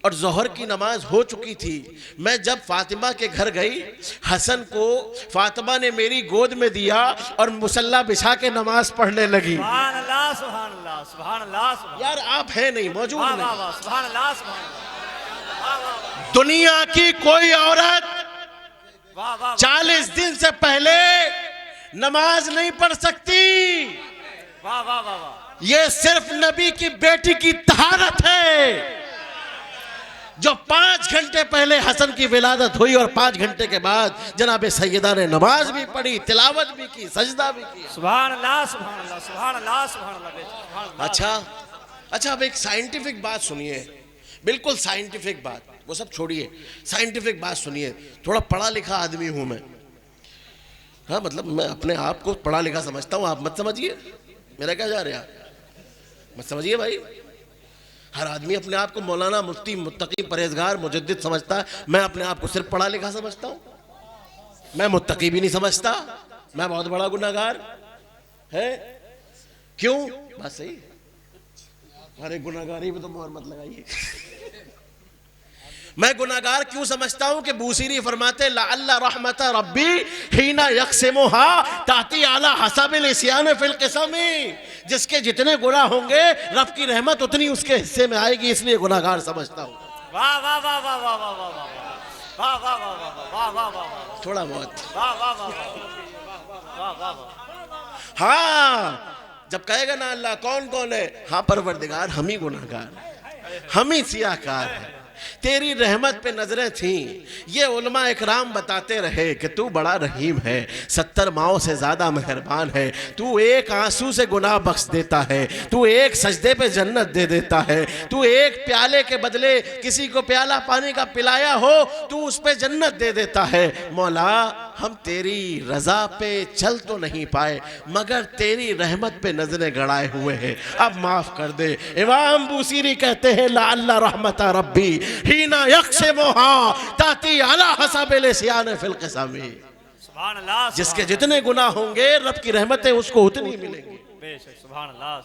और जोहर की नमाज हो चुकी थी। मैं जब फातिमा के घर गई, हसन को फातिमा ने मेरी गोद में दिया और मुसल्ला बिछा के नमाज पढ़ने लगी। सुभान अल्लाह, सुभान अल्लाह, सुभान अल्लाह, सुभान यार आप हैं नहीं, मौजूद वाह, नहीं। वाह, वाह, सुभान अल्लाह, सुभान अल्लाह, वाह, वाह, वाह, दुनिया की कोई औरत वाह, वाह, 40 दिन से पहले नमाज नहीं पढ़ सकती। वाह, वाह, वाह, वाह। ये सिर्फ नबी की बेटी की तहारत है, जो 5 घंटे पहले हसन की विलादत हुई और 5 घंटे के बाद जनाब सैयदा ने नमाज भी पढ़ी, तिलावत भी की, सजदा भी किया। सुभान अल्लाह, सुभान अल्लाह, सुभान अल्लाह, सुभान अल्लाह, बेटा, सुभान अल्लाह। अच्छा अब एक साइंटिफिक बात सुनिए, बिल्कुल साइंटिफिक बात, वो सब छोड़िए, साइंटिफिक बात सुनिए। थोड़ा पढ़ा लिखा आदमी हूं मैं, हाँ मतलब मैं अपने आप को पढ़ा लिखा समझता हूं, आप मत समझिए, मेरा क्या जा रहा है, मत समझिए भाई। हर आदमी अपने आप को मौलाना, मुफ्ती, मुत्तकी, परहेजगार, मुजद्दिद समझता है। मैं अपने आप को सिर्फ पढ़ा लिखा समझता हूं। मैं मुत्तकी भी नहीं समझता, मैं बहुत बड़ा गुनाहगार है। क्यों? बस सही, अरे गुनाहगारी में तो मोहर मत लगाइए। मैं गुनाहगार क्यों समझता हूं कि बूसीरी फरमाते लअल्ला रहमत रब्बी हीना यक़सिमुहा ताती अला हसबिल इस्यान फिल क़िस्मी, जिसके जितने गुनाह होंगे रब की रहमत उतनी उसके हिस्से में आएगी, इसलिए गुनाहगार समझता हूं। वाह, वाह, वाह, वाह, वाह, वाह, वाह, वाह, वाह, वाह, वाह, वाह, वाह, वाह, वाह, थोड़ा बहुत वाह, वाह, वाह, वाह, वाह, वाह। हाँ, जब कहेगा ना अल्लाह कौन कौन है, हाँ परवरदिगार हम ही गुनाहगार, हम ही सियाहकार हैं, तेरी रहमत पे नजरें थीं। ये उलमा इकराम बताते रहे कि तू बड़ा रहीम है, 70 माओं से ज्यादा मेहरबान है, तू एक आंसू से गुनाह बख्श देता है, तू एक सजदे पे जन्नत दे देता है, तू एक प्याले के बदले किसी को प्याला पानी का पिलाया हो तू उस पे जन्नत दे देता है। मौला हम तेरी रजा पे चल तो नहीं पाए मगर तेरी रहमत पे नजरें गड़ाए हुए हैं, अब माफ कर दे। इमाम बूसीरी कहते हैं लअल्ला रहमत रब्बी हीना यक़सिमुहा ताती अला हसबिल इस्यान फिल क़िस्मी, सुभान अल्लाह, जिसके जितने गुनाह होंगे रब की रहमतें उसको उतनी मिलेंगी। बेशक, सुभान अल्लाह।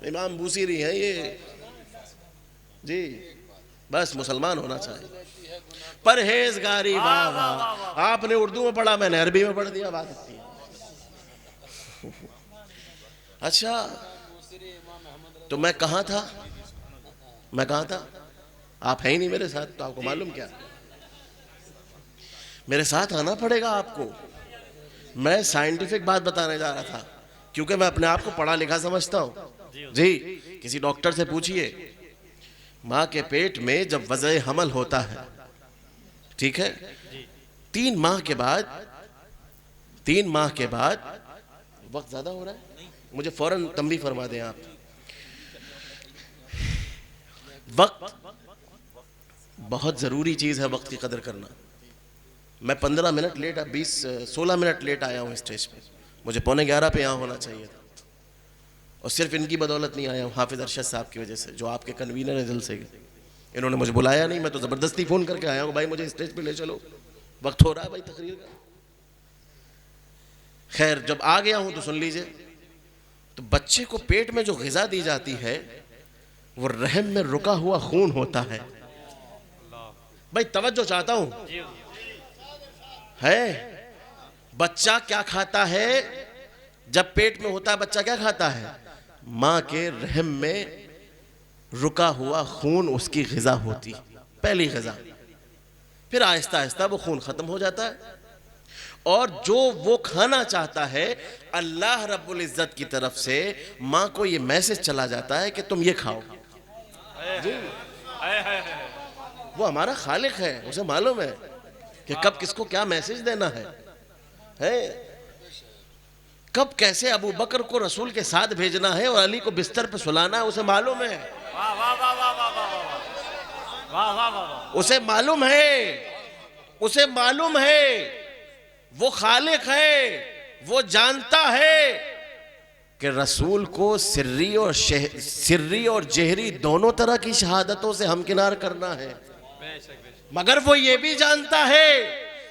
इमाम बूसीरी हैं ये जी, बस मुसलमान होना चाहिए। परहेजगारी, वाह वाह, आपने उर्दू में पढ़ा, मैंने अरबी में पढ़ दिया, बात होती है। अच्छा तो मैं कहाँ था, मैं कहाँ था? आप हैं ही नहीं मेरे साथ, तो आपको मालूम क्या, मेरे साथ आना पड़ेगा आपको। मैं साइंटिफिक बात बताने जा रहा था, क्योंकि मैं अपने आप को पढ़ा लिखा समझता हूँ जी। किसी डॉक्टर से पूछिए, माँ के पेट में जब वज़े हमल होता है, ठीक है, 3 माह के बाद वक्त ज्यादा हो रहा है, मुझे फौरन तंबीह फरमा दें आप। वक्त बहुत जरूरी चीज है, वक्त की कदर करना। मैं 15 मिनट लेट, 16 मिनट लेट आया हूँ स्टेज पे, मुझे 11:15 पे यहाँ होना चाहिए था, और सिर्फ इनकी बदौलत नहीं आया हूँ, हाफिज अरशद साहब की वजह से, जो आपके कन्वीनर है दिल से। इन्होंने मुझे बुलाया नहीं, मैं तो जबरदस्ती फोन करके आया हूँ, भाई मुझे स्टेज पे ले चलो, वक्त हो रहा है भाई तकरीर का। खैर जब आ गया हूं तो सुन लीजिए। तो बच्चे को पेट में जो ग़िज़ा दी जाती है वो रहम में रुका हुआ खून होता है। भाई तवज्जो चाहता हूं, है बच्चा क्या खाता है जब पेट में होता है? बच्चा क्या खाता है? माँ के रहम में रुका हुआ खून उसकी ग़िज़ा होती, पहली ग़िज़ा। फिर आहिस्ता आहिस्ता वो खून ख़त्म हो जाता है और जो वो खाना चाहता है अल्लाह रब्बुल इज़्ज़त की तरफ से माँ को ये मैसेज चला जाता है कि तुम ये खाओ। जी वो हमारा खालिक है, उसे मालूम है कि कब किसको क्या मैसेज देना है? कब कैसे अबू बकर को रसूल के साथ भेजना है और अली को बिस्तर पे सुलाना है, उसे मालूम है। वाह वाह वाह वाह वाह वाह वाह वाह, उसे मालूम है, उसे मालूम है, वो खालिक है, वो जानता है कि रसूल को सिर्री और जहरी दोनों तरह की शहादतों से हमकिनार करना है। मगर वो ये भी जानता है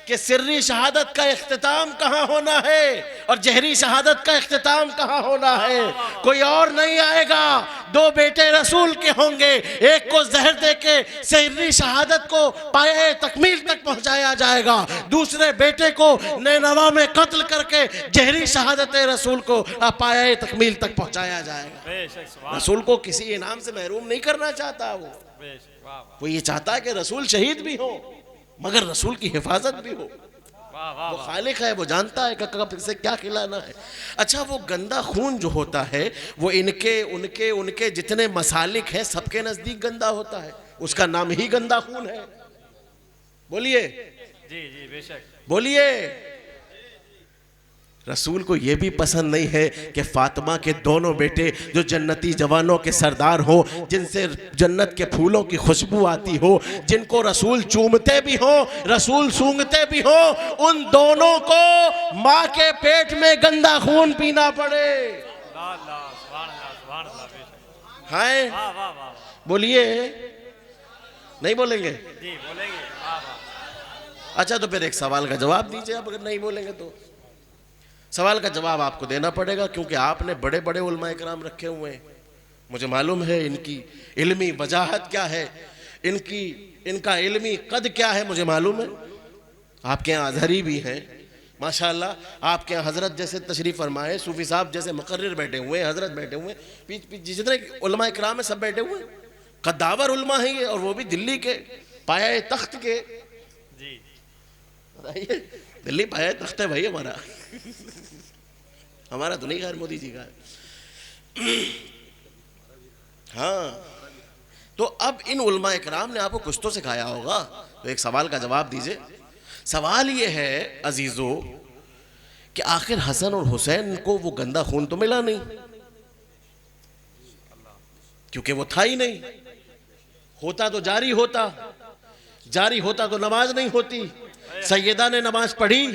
कि सिर्री शहादत का इख्तिताम कहाँ होना है और जहरी शहादत का इख्तिताम कहाँ होना है। कोई और नहीं आएगा, दो बेटे रसूल के होंगे, एक को जहर दे के सिर्री शहादत को पाए तकमील तक पहुंचाया जाएगा, दूसरे बेटे को नैनवा में कत्ल करके जहरी शहादत रसूल को पाए तकमील तक पहुंचाया जाएगा। रसूल को किसी इनाम से महरूम नहीं करना चाहता वो ये चाहता है कि रसूल शहीद भी हो मगर रसूल की हिफाजत भी हो। वो खालिक है, वो जानता है कि कब से क्या खिलाना है। अच्छा, वो गंदा खून जो होता है वो इनके उनके उनके जितने मसालिक हैं सबके नजदीक गंदा होता है, उसका नाम ही गंदा खून है। बोलिए जी जी बेशक बोलिए। रसूल को यह भी पसंद नहीं है कि फातिमा के दोनों बेटे जो जन्नती जवानों के सरदार हो, जिनसे जन्नत के फूलों की खुशबू आती हो, जिनको रसूल चूमते भी हो, रसूल सूंघते भी हो, उन दोनों को माँ के पेट में गंदा खून पीना पड़े। हाय बोलिए, नहीं बोलेंगे? जी बोलेंगे। अच्छा, तो फिर एक सवाल का जवाब दीजिए। आप अगर नहीं बोलेंगे तो सवाल का जवाब आपको देना पड़ेगा, क्योंकि आपने बड़े बड़े उलमा इकराम रखे हुए हैं। मुझे मालूम है इनकी इल्मी वजाहत क्या है, इनका इल्मी कद क्या है, मुझे मालूम है। आपके यहाँ अजहरी भी हैं माशाअल्लाह, आपके यहाँ हज़रत जैसे तशरीफ़ फरमाए, सूफ़ी साहब जैसे मुकर्रिर बैठे हुए हैं, हज़रत बैठे हुए हैं, पीछे जितने उलमा इकराम है सब बैठे हुए हैं, कद्दावर उलमा हैं ये, और वो भी दिल्ली के पाया तख्त के। जी बताइए, दिल्ली पाया तख्त है भाई हमारा तो नहीं, खैर मोदी जी का है। हाँ, तो अब इन उलमा इकराम ने आपको कुछ तो सिखाया होगा, तो एक सवाल का जवाब दीजिए। सवाल ये है अजीजों कि आखिर हसन और हुसैन को वो गंदा खून तो मिला नहीं, क्योंकि वो था ही नहीं। होता तो जारी होता तो नमाज नहीं होती। सैयदा ने नमाज पढ़ी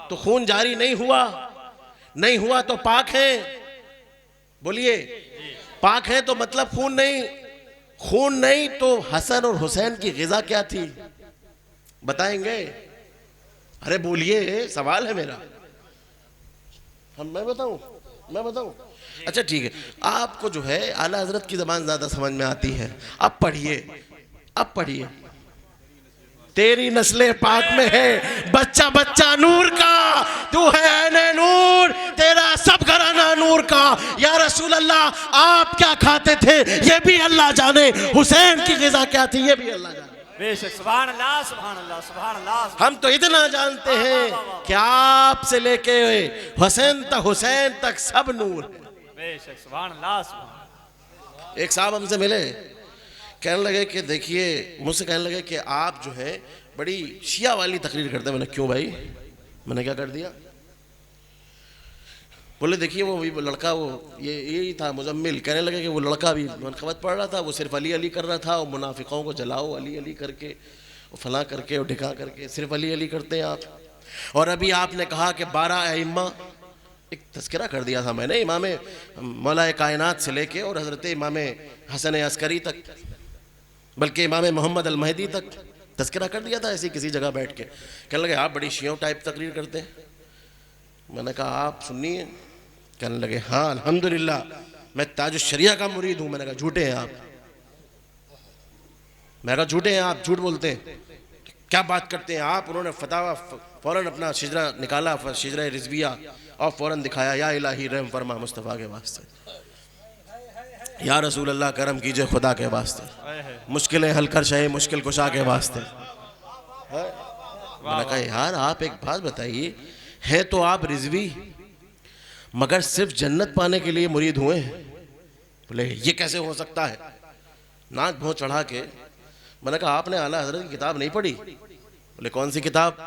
तो खून जारी नहीं हुआ तो पाक है। बोलिए, पाक है तो मतलब खून नहीं तो हसन और हुसैन की ग़िज़ा क्या थी बताएंगे? अरे बोलिए, सवाल है मेरा। मैं बताऊं? अच्छा ठीक है, आपको जो है आला हजरत की ज़बान ज़्यादा समझ में आती है। अब पढ़िए। तेरी नस्ले पाक में है बच्चा नूर का, तू है ऐने नूर, तेरा सब घराना नूर का। या रसूल अल्लाह, आप क्या खाते थे ये भी अल्लाह जाने, हुसैन की ग़िज़ा क्या थी ये भी अल्लाह जाने। बेशक, सुभान अल्लाह सुभान अल्लाह सुभान अल्लाह। हम तो इतना जानते हैं कि आपसे लेके हुसैन तक सब नूर। बेशक, सुभान अल्लाह सुभान। एक साहब हमसे मिले, कहने लगे कि देखिए, मुझसे कहने लगे कि आप जो है बड़ी शिया वाली तकरीर करते हैं। मैंने क्यों भाई, मैंने क्या कर दिया? बोले देखिए वो लड़का यही था मुजम्मिल, कहने लगे कि वो लड़का भी मनखबत पढ़ रहा था, वो सिर्फ अली अली कर रहा था, और मुनाफिकों को जलाओ अली अली करके, वो फला करके और ढिका करके, सिर्फ अली अली करते हैं आप। और अभी आपने कहा कि 12 अइम्मा, एक तस्करा कर दिया था मैंने, इमाम मौलाए कायनात से लेके और हज़रत इमाम हसन अस्करी तक, बल्कि इमाम मोहम्मद अल महदी तक तस्करा कर दिया था ऐसी किसी जगह बैठ के। कहने लगे आप बड़ी शियों टाइप तकरीर करते हैं। मैंने कहा आप सुनिए। कहने लगे हाँ अल्हम्दुलिल्लाह, मैं ताजुश शरिया का मुरीद हूँ। मैंने कहा झूठे हैं आप। मैं कहा झूठे हैं आप, झूठ बोलते हैं, क्या बात करते हैं आप। उन्होंने फतावा फ़ौरन अपना शिजरा निकाला, शिजरा रिजविया, और फ़ौरन दिखाया, या इलाही रहम फरमा मुस्तफ़ा के वास्ते, या रसूल अल्लाह करम कीजिए खुदा के वास्ते, मुश्किलें हल कर शहे मुश्किल कुशा के वास्ते। मैंने कहा यार आप एक बात बताइए, है तो आप रिजवी मगर सिर्फ जन्नत पाने के लिए मुरीद हुए हैं। बोले ये कैसे हो सकता है, नाक भों चढ़ा के। मैंने कहा आपने आला हजरत की किताब नहीं पढ़ी? बोले कौन सी किताब?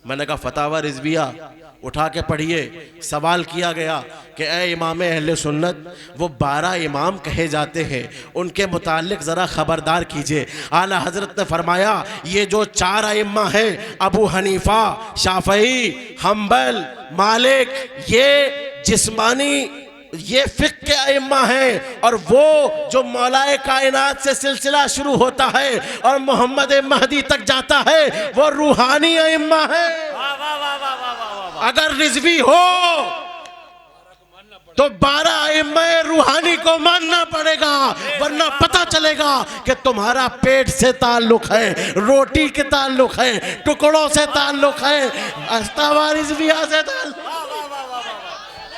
मैंने कहा फतावा रिजविया, उठा के पढ़िए। सवाल किया गया कि ए इमाम अहले सुन्नत, वो 12 इमाम कहे जाते हैं, उनके मुतालिक ज़रा ख़बरदार कीजिए। आला हज़रत ने फरमाया ये जो 4 अइम्मा हैं, अबू हनीफ़ा, शाफ़ई, हम्बल, मालिक, ये जिस्मानी ये फिक्र के अइम्मा हैं, और वो जो मौलाए कायनात से सिलसिला शुरू होता है और मोहम्मद महदी तक जाता है, वो रूहानी अइम्मा है। वाह वाह वाह वाह वाह वाह वाह। अगर रिजवी हो तो 12 अइम्मा रूहानी को मानना पड़ेगा, वरना पता चलेगा कि तुम्हारा पेट से ताल्लुक है, रोटी के ताल्लुक है, टुकड़ों से ताल्लुक है, अस्तावा रिजविया से ताल्लुक। वाह वाह वाह वाह वाह।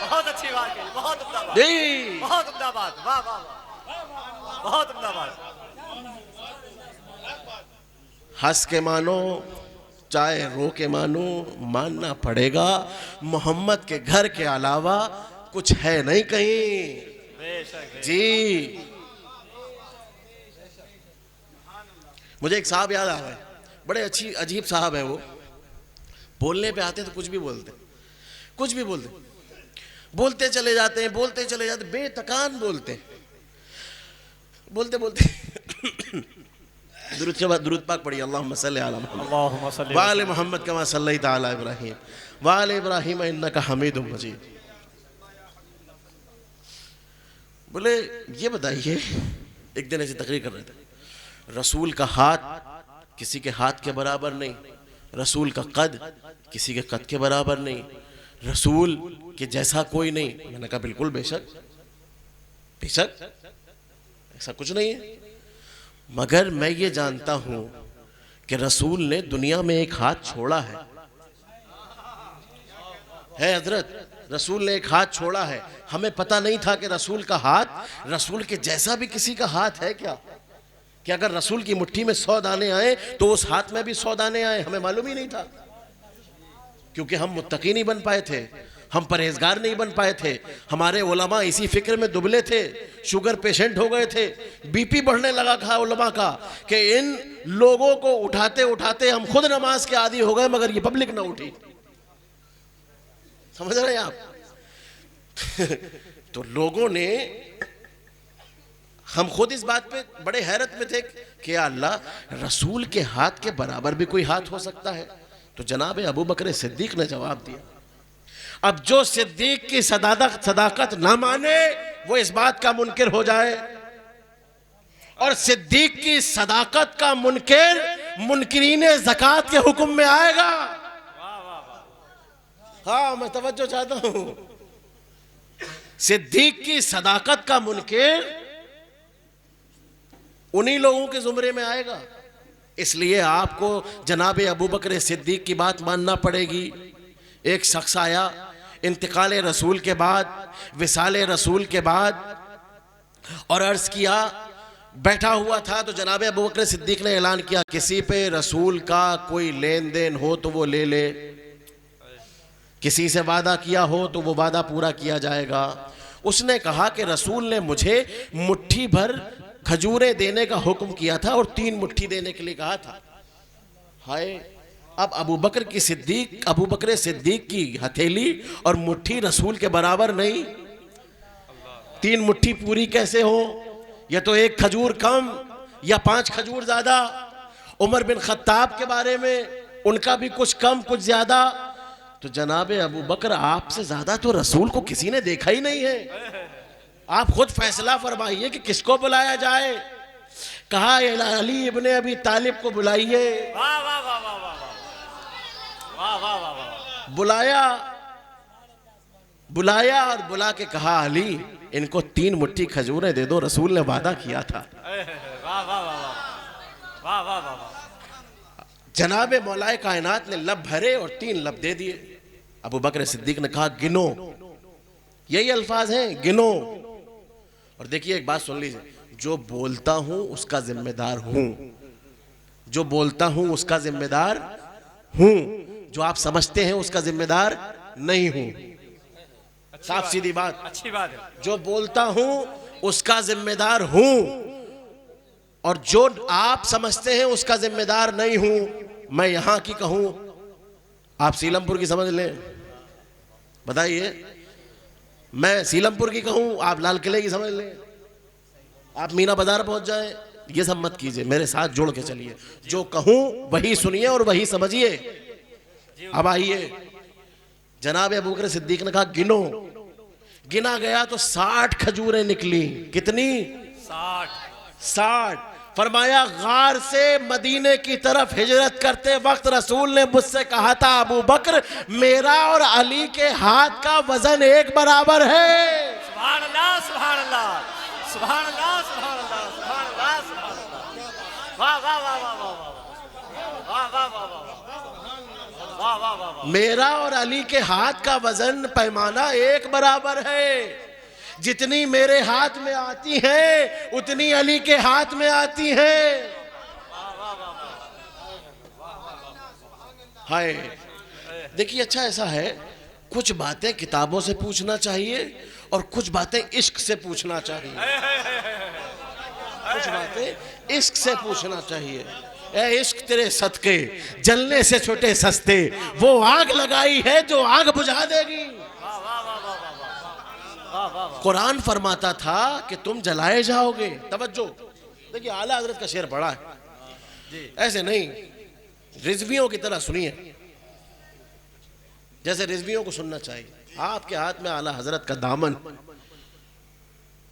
बहुत अच्छी बात कही, बहुत उम्दा बात, जी बहुत उम्दा बात। वाह वाह वाह, बहुत उम्दा बात। हंस के मानो चाहे रो के मानो, मानना पड़ेगा मोहम्मद के घर के अलावा कुछ है नहीं कहीं। बेशक जी मुझे एक साहब याद आ गए, बड़े अच्छी अजीब साहब है वो। बोलने पे आते तो कुछ भी बोलते, कुछ भी बोलते, बोलते चले जाते हैं, बोलते चले जाते, बेतकान बोलते बोलते बोलते दुरूद के बाद दुरूद पाक पढ़िए, अल्लाहुम्मा सल्ली अला मुहम्मद अल्लाहुम्मा सल्ली व आले मुहम्मद कमा सल्लैता अला इब्राहीम व आले इब्राहीम इन्नका हमीदुम मजीद। बोले ये बताइए, एक दिन ऐसी तकरीर कर रहे थे, रसूल का हाथ किसी के हाथ के बराबर नहीं, रसूल का कद किसी के कद के बराबर नहीं, रसूल के जैसा कोई नहीं। मैंने कहा बिल्कुल बेशक बेशक ऐसा कुछ नहीं है, मगर मैं ये जानता हूं कि रसूल ने दुनिया में एक हाथ छोड़ा है हजरत, रसूल ने एक हाथ छोड़ा है। हमें पता नहीं था कि रसूल का हाथ रसूल के जैसा भी किसी का हाथ है क्या, कि अगर रसूल की मुट्ठी में 100 दाने आए तो उस हाथ में भी 100 दाने आए, हमें मालूम ही नहीं था, क्योंकि हम मुत्तकी नहीं बन पाए थे, हम परहेजगार नहीं बन पाए थे, हमारे उलमा इसी फिक्र में दुबले थे, शुगर पेशेंट हो गए थे, बीपी बढ़ने लगा था उलमा का, कि इन लोगों को उठाते उठाते हम खुद नमाज के आदी हो गए, मगर ये पब्लिक ना उठी। समझ रहे हैं आप? तो लोगों ने, हम खुद इस बात पे बड़े हैरत में थे कि अल्लाह, रसूल के हाथ के बराबर भी कोई हाथ हो सकता है? तो जनाब अबू बकर सिद्दीक ने जवाब दिया। अब जो सिद्दीक की सदाकत ना माने वो इस बात का मुनकिर हो जाए, और सिद्दीक की सदाकत का मुनकिर मुनकिरीन ज़कात के हुक्म में आएगा। हाँ, मैं तवज्जो चाहता हूं। सिद्दीक की सदाकत का मुनकिर उन्हीं लोगों के जुमरे में आएगा। इसलिए आपको जनाब अबू बकर सिद्दीक की बात मानना पड़ेगी। एक शख्स आया इंतकाल रसूल के बाद, विसाल रसूल के बाद, और अर्ज किया, बैठा हुआ था तो जनाब अबू बकर सिद्दीक ने ऐलान किया, किसी पे रसूल का कोई लेन देन हो तो वो ले ले, किसी से वादा किया हो तो वो वादा पूरा किया जाएगा। उसने कहा कि रसूल ने मुझे मुट्ठी भर खजूरें देने का हुक्म किया था और 3 मुट्ठी देने के लिए कहा था। हाय, अब अबू बकर सिद्दीक की हथेली और मुट्ठी रसूल के बराबर नहीं, 3 मुट्ठी पूरी कैसे हो? या तो 1 खजूर कम या 5 खजूर ज्यादा। उमर बिन खत्ताब के बारे में उनका भी कुछ कम कुछ ज्यादा। तो जनाब अबू बकर, आपसे ज्यादा तो रसूल को किसी ने देखा ही नहीं है, आप खुद फैसला फरमाइए कि किसको बुलाया जाए। कहा अली इब्ने अबी तालिब को बुलाइए। वाह वाह वाह वाह वाह वाह वाह वाह वाह। बुलाया और बुला के कहा, अली इनको 3 मुट्ठी खजूरें दे दो, रसूल ने वादा किया था। वाह वाह वाह वाह वाह वाह। जनाब मौलाए कायनात ने लब भरे और 3 लब दे दिए। अबू बकर सिद्दीक ने कहा, गिनो, यही अल्फाज हैं, गिनो। और देखिए एक बात सुन लीजिए, जो बोलता हूं उसका जिम्मेदार हूं, जो बोलता हूं उसका जिम्मेदार हूं, जो आप समझते हैं उसका जिम्मेदार नहीं हूं। साफ सीधी बात, अच्छी बात है। जो बोलता हूं उसका जिम्मेदार हूं, और जो आप समझते हैं उसका जिम्मेदार नहीं हूं। मैं यहां की कहूं, आप सीलमपुर की समझ लें, बताइए। मैं सीलमपुर की कहूं, आप लाल किले की समझ लें, आप मीना बाजार पहुंच जाएं, ये सब मत कीजिए, मेरे साथ जोड़ के चलिए। जो कहूं वही सुनिए और वही समझिए। अब आइए, जनाब अबू बकर सिद्दीक ने कहा, गिनो, गिना गया तो 60 खजूरें निकली। कितनी? 60। फरमाया गार से मदीने की तरफ हिजरत करते वक्त रसूल ने मुझसे कहा था, अबू बकर मेरा और अली के हाथ का वजन एक बराबर है। सुभान अल्लाह, सुभान अल्लाह, सुभान अल्लाह, सुभान अल्लाह, सुभान अल्लाह, सुभान अल्लाह। वाह वाह वाह वाह वाह वाह वाह वाह वाह वाह वाह वाह। मेरा और अली के हाथ का वजन पैमाना एक बराबर है। जितनी मेरे हाथ में आती है उतनी अली के हाथ में आती है। हाय देखिए, अच्छा ऐसा है, कुछ बातें किताबों से पूछना चाहिए और कुछ बातें इश्क से पूछना चाहिए। कुछ बातें इश्क से पूछना चाहिए। ए इश्क तेरे सदके जलने से छोटे सस्ते, वो आग लगाई है जो आग बुझा देगी। कुरान फरमाता था कि तुम जलाए जाओगे। तवज्जो देखिए, आला हजरत का शेर बड़ा है, ऐसे नहीं रिजवियों की तरह सुनिए, जैसे रिजवियों को सुनना चाहिए। आपके हाथ में आला हजरत का दामन,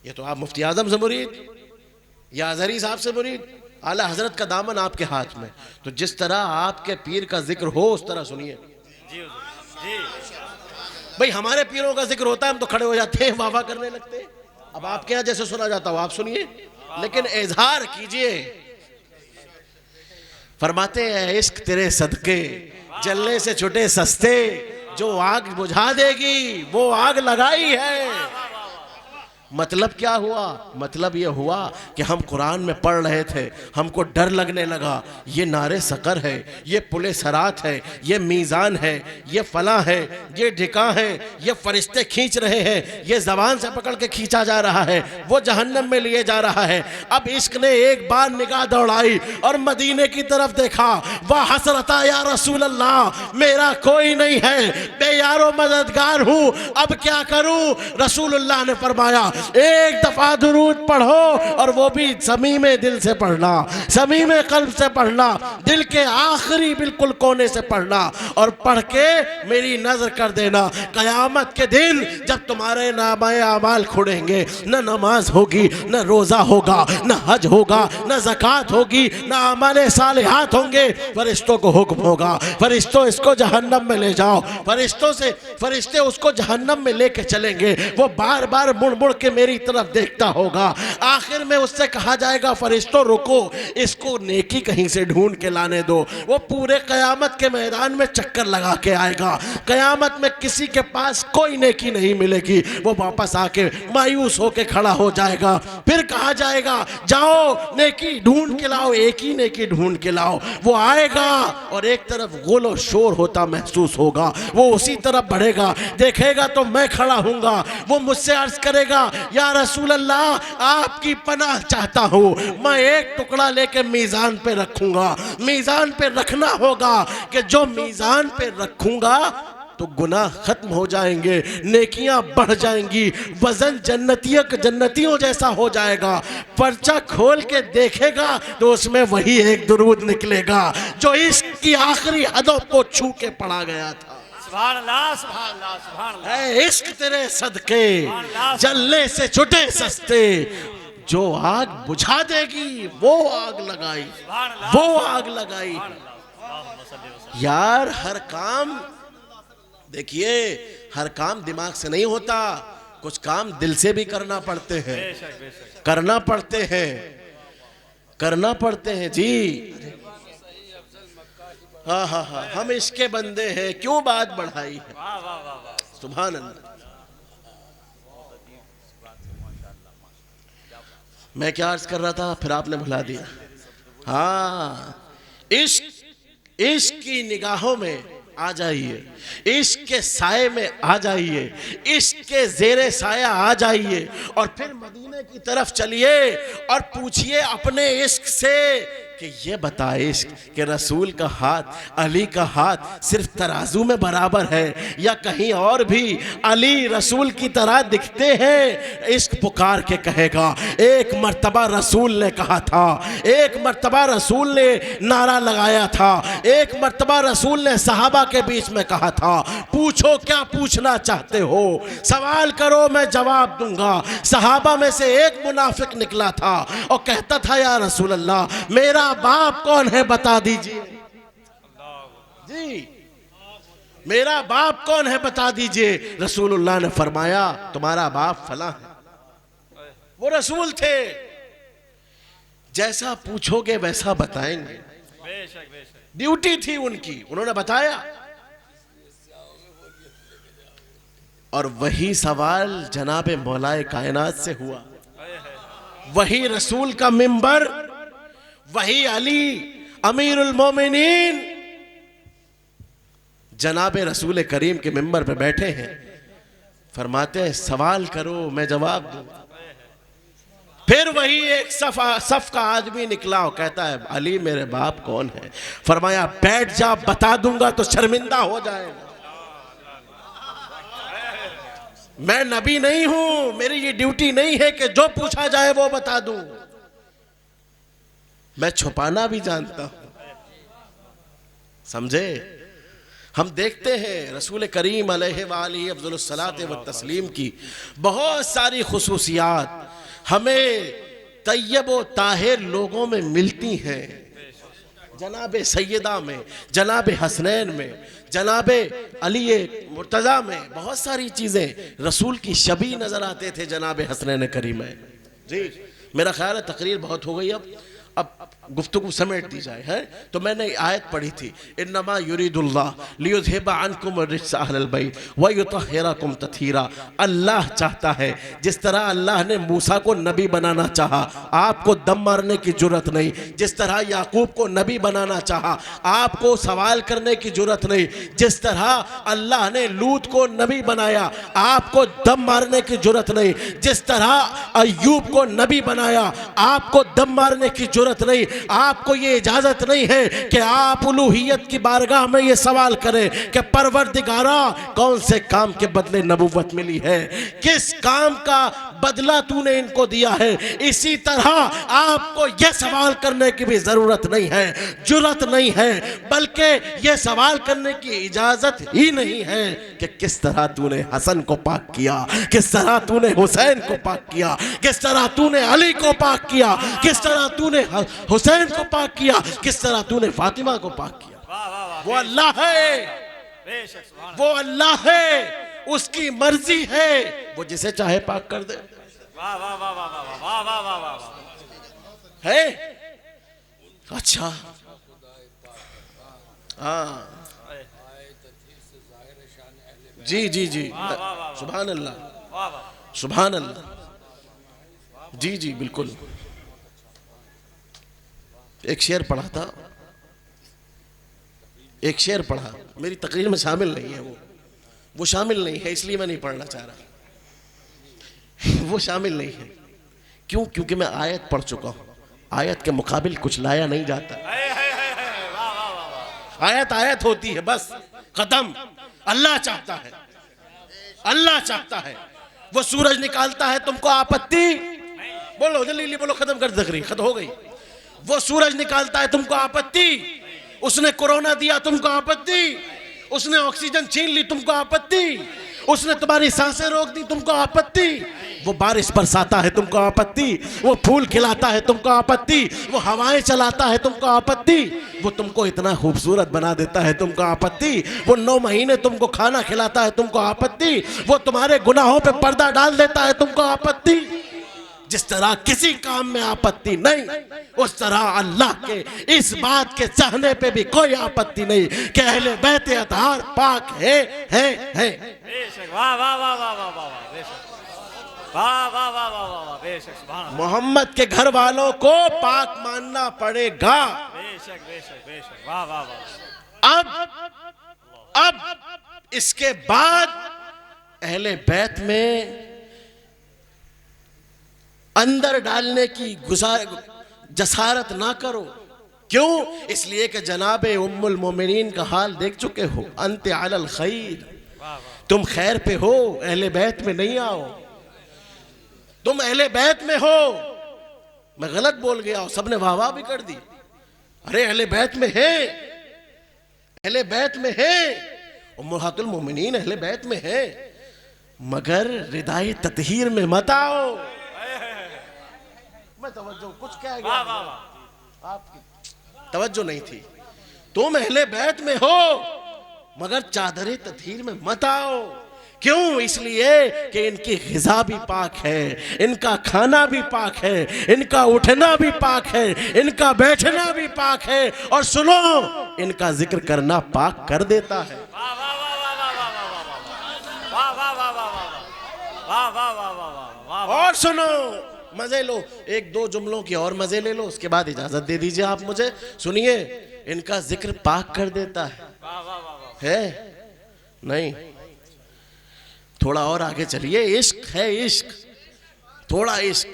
ये तो आप मुफ्ती आजम से मुरीद या अजहरी साहब से मुरीद, आला हजरत का दामन आपके हाथ में, तो जिस तरह आपके पीर का जिक्र हो उस तरह सुनिए। भाई हमारे पीरों का जिक्र होता है, हम तो खड़े हो जाते हैं, वाह वाह करने लगते हैं। अब आपके यहाँ जैसे सुना जाता हो आप सुनिए, लेकिन इजहार कीजिए। फरमाते हैं इश्क तेरे सदके जलने से छुटे सस्ते, जो आग बुझा देगी वो आग लगाई है। मतलब क्या हुआ? मतलब ये हुआ कि हम कुरान में पढ़ रहे थे, हमको डर लगने लगा, ये नारे सकर है, ये पुले सरात है, ये मीज़ान है, ये फला है, ये ढिका है, ये फरिश्ते खींच रहे हैं, ये ज़बान से पकड़ के खींचा जा रहा है, वो जहन्नम में लिए जा रहा है। अब इश्क ने एक बार निगाह दौड़ाई और मदीने की तरफ देखा, वाह हसरता या रसूल अल्लाह, मेरा कोई नहीं है, मैं यारो मददगार हूँ, अब क्या करूँ? रसूलुल्लाह ने फरमाया एक दफा दुरूद पढ़ो, और वो भी समीमे दिल से पढ़ना, समीमे कल्ब से पढ़ना, दिल के आखिरी बिल्कुल कोने से पढ़ना, और पढ़ के मेरी नजर कर देना। कयामत के दिन जब तुम्हारे नामाए अमाल खुलेंगे, न नमाज होगी, न रोजा होगा, न हज होगा, न ज़कात होगी, न अमाले सालिहात होंगे, फरिश्तों को हुक्म होगा, फरिश्तों इसको जहन्नम में ले जाओ। फरिश्ते उसको जहन्नम में लेके चलेंगे। वो बार बार मुड़ मुड़ के मेरी तरफ देखता होगा। आखिर में उससे कहा जाएगा, फरिश्तों रुको, इसको नेकी कहीं से ढूंढ के लाने दो। वो पूरे कयामत के मैदान में चक्कर लगा के आएगा। कयामत में किसी के पास कोई नेकी नहीं मिलेगी। वो वापस आके मायूस होके खड़ा हो जाएगा। फिर कहा जाएगा, जाओ नेकी ढूंढ के लाओ, एक ही नेकी ढूंढ के लाओ। वो आएगा और एक तरफ गोलो शोर होता महसूस होगा, वो उसी तरफ बढ़ेगा, देखेगा तो मैं खड़ा हूंगा। वो मुझसे अर्ज करेगा, या रसूल अल्लाह आपकी पनाह चाहता हूँ, मैं एक टुकड़ा लेके मीज़ान पे रखूंगा। मीज़ान पे रखना होगा कि जो मीज़ान पे रखूंगा तो गुनाह खत्म हो जाएंगे, नेकियां बढ़ जाएंगी, वजन जन्नतियों जैसा हो जाएगा। पर्चा खोल के देखेगा तो उसमें वही एक दुरूद निकलेगा जो इश्क की आखिरी हदों को छू के पढ़ा गया था। सुभान अल्लाह, सुभान अल्लाह, सुभान अल्लाह। है इश्क तेरे सदके जलने से छुटे सस्ते, जो आग बुझा देगी वो आग लगाई, वो आग लगाई। यार हर काम देखिए, हर काम दिमाग से नहीं होता, कुछ काम दिल से भी करना पड़ते हैं, करना पड़ते हैं, करना पड़ते हैं जी। हाँ हाँ हाँ, हम इसके बंदे हैं, क्यों बात बढ़ाई है। सुभान अल्लाह। मैं क्या अर्ज कर रहा था, फिर आपने भुला दिया। हाँ, इश्क की निगाहों में आ जाइए, इश्क के साए में आ जाइए, इश्क के ज़ेरे साया आ जाइए, और फिर मदीने की तरफ चलिए और पूछिए अपने इश्क से कि ये बताइश कि रसूल का हाथ, अली का हाथ सिर्फ तराजू में बराबर है या कहीं और भी अली रसूल की तरह दिखते हैं? इश्क पुकार के कहेगा। एक मर्तबा रसूल ने कहा था, एक मर्तबा रसूल ने नारा लगाया था, एक मर्तबा रसूल ने सहाबा के बीच में कहा था, पूछो क्या पूछना चाहते हो, सवाल करो मैं जवाब दूंगा। सहाबा में से एक मुनाफिक निकला था और कहता था, या रसूल अल्लाह, मेरा बाप कौन है बता दीजिए। जी, मेरा बाप कौन है बता दीजिए। रसूलुल्लाह ने फरमाया, तुम्हारा बाप फला है। वो रसूल थे, जैसा पूछोगे वैसा बताएंगे। ड्यूटी थी उनकी, उन्होंने बताया। और वही सवाल जनाबे मौलाए कायनात से हुआ। वही रसूल का मिंबर, वही अली अमीरुल मोमिनीन जनाबे रसूल करीम के मिंबर पे बैठे हैं। फरमाते हैं, सवाल करो मैं जवाब दूं। फिर वही एक सफ का आदमी निकला और कहता है, अली मेरे बाप कौन है? फरमाया, बैठ जा, बता दूंगा तो शर्मिंदा हो जाएगा। मैं नबी नहीं हूं, मेरी ये ड्यूटी नहीं है कि जो पूछा जाए वो बता दूं। मैं छुपाना भी जानता हूं। समझे? हम देखते हैं रसूल करीम अलैहि अफ़ज़लुस सलात व तस्लीम की बहुत सारी खुसूसियात हमें तैयब व ताहिर लोगों में मिलती हैं। जनाबे सैयदा में, जनाबे हसनैन में, जनाबे अली मुर्तज़ा में बहुत सारी चीज़ें रसूल की शबी नज़र आते थे जनाबे हसनैन करीम में। जी, मेरा ख्याल है तकरीर बहुत हो गई, अब गुफ्तगू समेट दी जाए। है तो मैंने आयत पढ़ी थी, इन्नमा युरीदुल्लाह लियुज़हिबा अन्कुम अर्रिज्सा अहलल बैत व युतहिरकुम तत्हीरा। अल्लाह चाहता है, जिस तरह अल्लाह ने मूसा को नबी बनाना चाहा, आपको दम मारने की जुर्रत नहीं। जिस तरह याकूब को नबी बनाना चाहा, आपको सवाल करने की जुर्रत नहीं। जिस तरह अल्लाह ने लूत को नबी बनाया, आपको दम मारने की जुर्रत नहीं। जिस तरह अय्यूब को नबी बनाया, आपको दम मारने की जुर्रत नहीं। आपको ये इजाजत नहीं है कि आप उलूहियत की बारगाह में ये सवाल करें कि परवरदिगारा, कौन से काम के बदले नबुव्वत मिली है, किस काम का बदला तूने इनको दिया है। इसी तरह आपको यह सवाल करने की भी जरूरत नहीं है, जुर्रत नहीं है, बल्कि यह सवाल करने की इजाजत ही नहीं है कि किस तरह तूने हसन को पाक किया, किस तरह तूने हुसैन को पाक किया, किस तरह तूने अली को पाक किया, किस तरह तूने हुसैन को पाक किया, किस तरह तूने फातिमा को पाक किया। वो अल्लाह है, वो अल्लाह है, उसकी मर्जी है, वो जिसे चाहे पाक कर दे। वाह वाह वाह वाह वाह वाह वाह वाह वाह। है अच्छा, हाँ जी जी जी, सुभान अल्लाह, सुभान अल्लाह। जी जी बिल्कुल। एक शेर पढ़ा था, एक शेर पढ़ा, मेरी तकरीर में शामिल नहीं है, वो शामिल नहीं है, इसलिए मैं नहीं पढ़ना चाह रहा। वो शामिल नहीं है। क्यों? क्योंकि मैं आयत पढ़ चुका हूं। आयत के मुकाबिल कुछ लाया नहीं जाता। आयत आयत होती है, बस खत्म। अल्लाह चाहता है, अल्लाह चाहता है। वो सूरज निकालता है, तुमको आपत्ति? बोलो जल्दी बोलो, खत्म कर तकरीर, खत्म हो गई। वो सूरज निकालता है, तुमको आपत्ति? उसने कोरोना दिया, तुमको आपत्ति? उसने ऑक्सीजन छीन ली, तुमको आपत्ति? उसने तुम्हारी सांसें रोक दी, तुमको आपत्ति? वो बारिश बरसाता है, तुमको आपत्ति? वो फूल खिलाता है, तुमको आपत्ति? वो हवाएं चलाता है, तुमको आपत्ति? वो तुमको इतना खूबसूरत बना देता है, तुमको आपत्ति? वो 9 महीने तुमको खाना खिलाता है, तुमको आपत्ति? वो तुम्हारे गुनाहों पे पर्दा डाल देता है, तुमको आपत्ति? जिस तरह किसी काम में आपत्ति नहीं, उस तरह अल्लाह के इस बात के चाहने पे भी कोई आपत्ति नहीं कि अहले बैत अतहार पाक है। बेशक, वाह वाह वाह वाह वाह वाह, बेशक, वाह वाह वाह वाह वाह, बेशक, सुभान। मोहम्मद के घर वालों को पाक मानना पड़ेगा। बेशक बेशक बेशक, वाह वाह वाह। अब इसके बाद अहले बैत में अंदर डालने की जसारत ना करो। क्यों? इसलिए कि जनाबे उम्मुल मोमिनीन का हाल देख चुके हो। अंत अलल खैर, तुम खैर पे हो, अहले बैत में नहीं आओ। तुम अहले बैत में हो। मैं गलत बोल गया, सबने वाह वाह भी कर दी। अरे अहले बैत में है, अहले बैत में है, उम्महातुल मोमिनीन अहले बैत में है, मगर रिदाए ततहीर में मत आओ। मैं तवज्जो कुछ कह गया, आपकी तवज्जो नहीं थी। तुम अहले बैत में हो मगर चादरे ततहीर में मत आओ। क्यों? इसलिए कि इनकी ग़िज़ा भी पाक है, इनका खाना भी पाक है, इनका उठना भी पाक है, इनका बैठना भी पाक है, और सुनो, इनका जिक्र करना पाक कर देता है। और सुनो, मजे लो, एक दो जुमलों की और मजे ले लो, उसके बाद इजाजत दे दीजिए आप मुझे। सुनिए, इनका जिक्र पाक कर देता है नहीं? थोड़ा और आगे चलिए। इश्क है, इश्क, थोड़ा इश्क।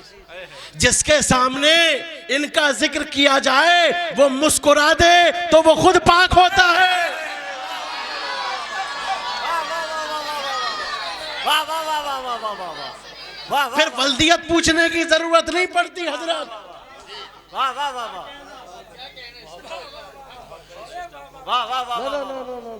जिसके सामने इनका जिक्र किया जाए वो मुस्कुरा दे तो वो खुद पाक होता है। फिर वल्दियत पूछने की जरूरत नहीं पड़ती हजरत। वाह वाह वाह वाह वाह वाह वाह।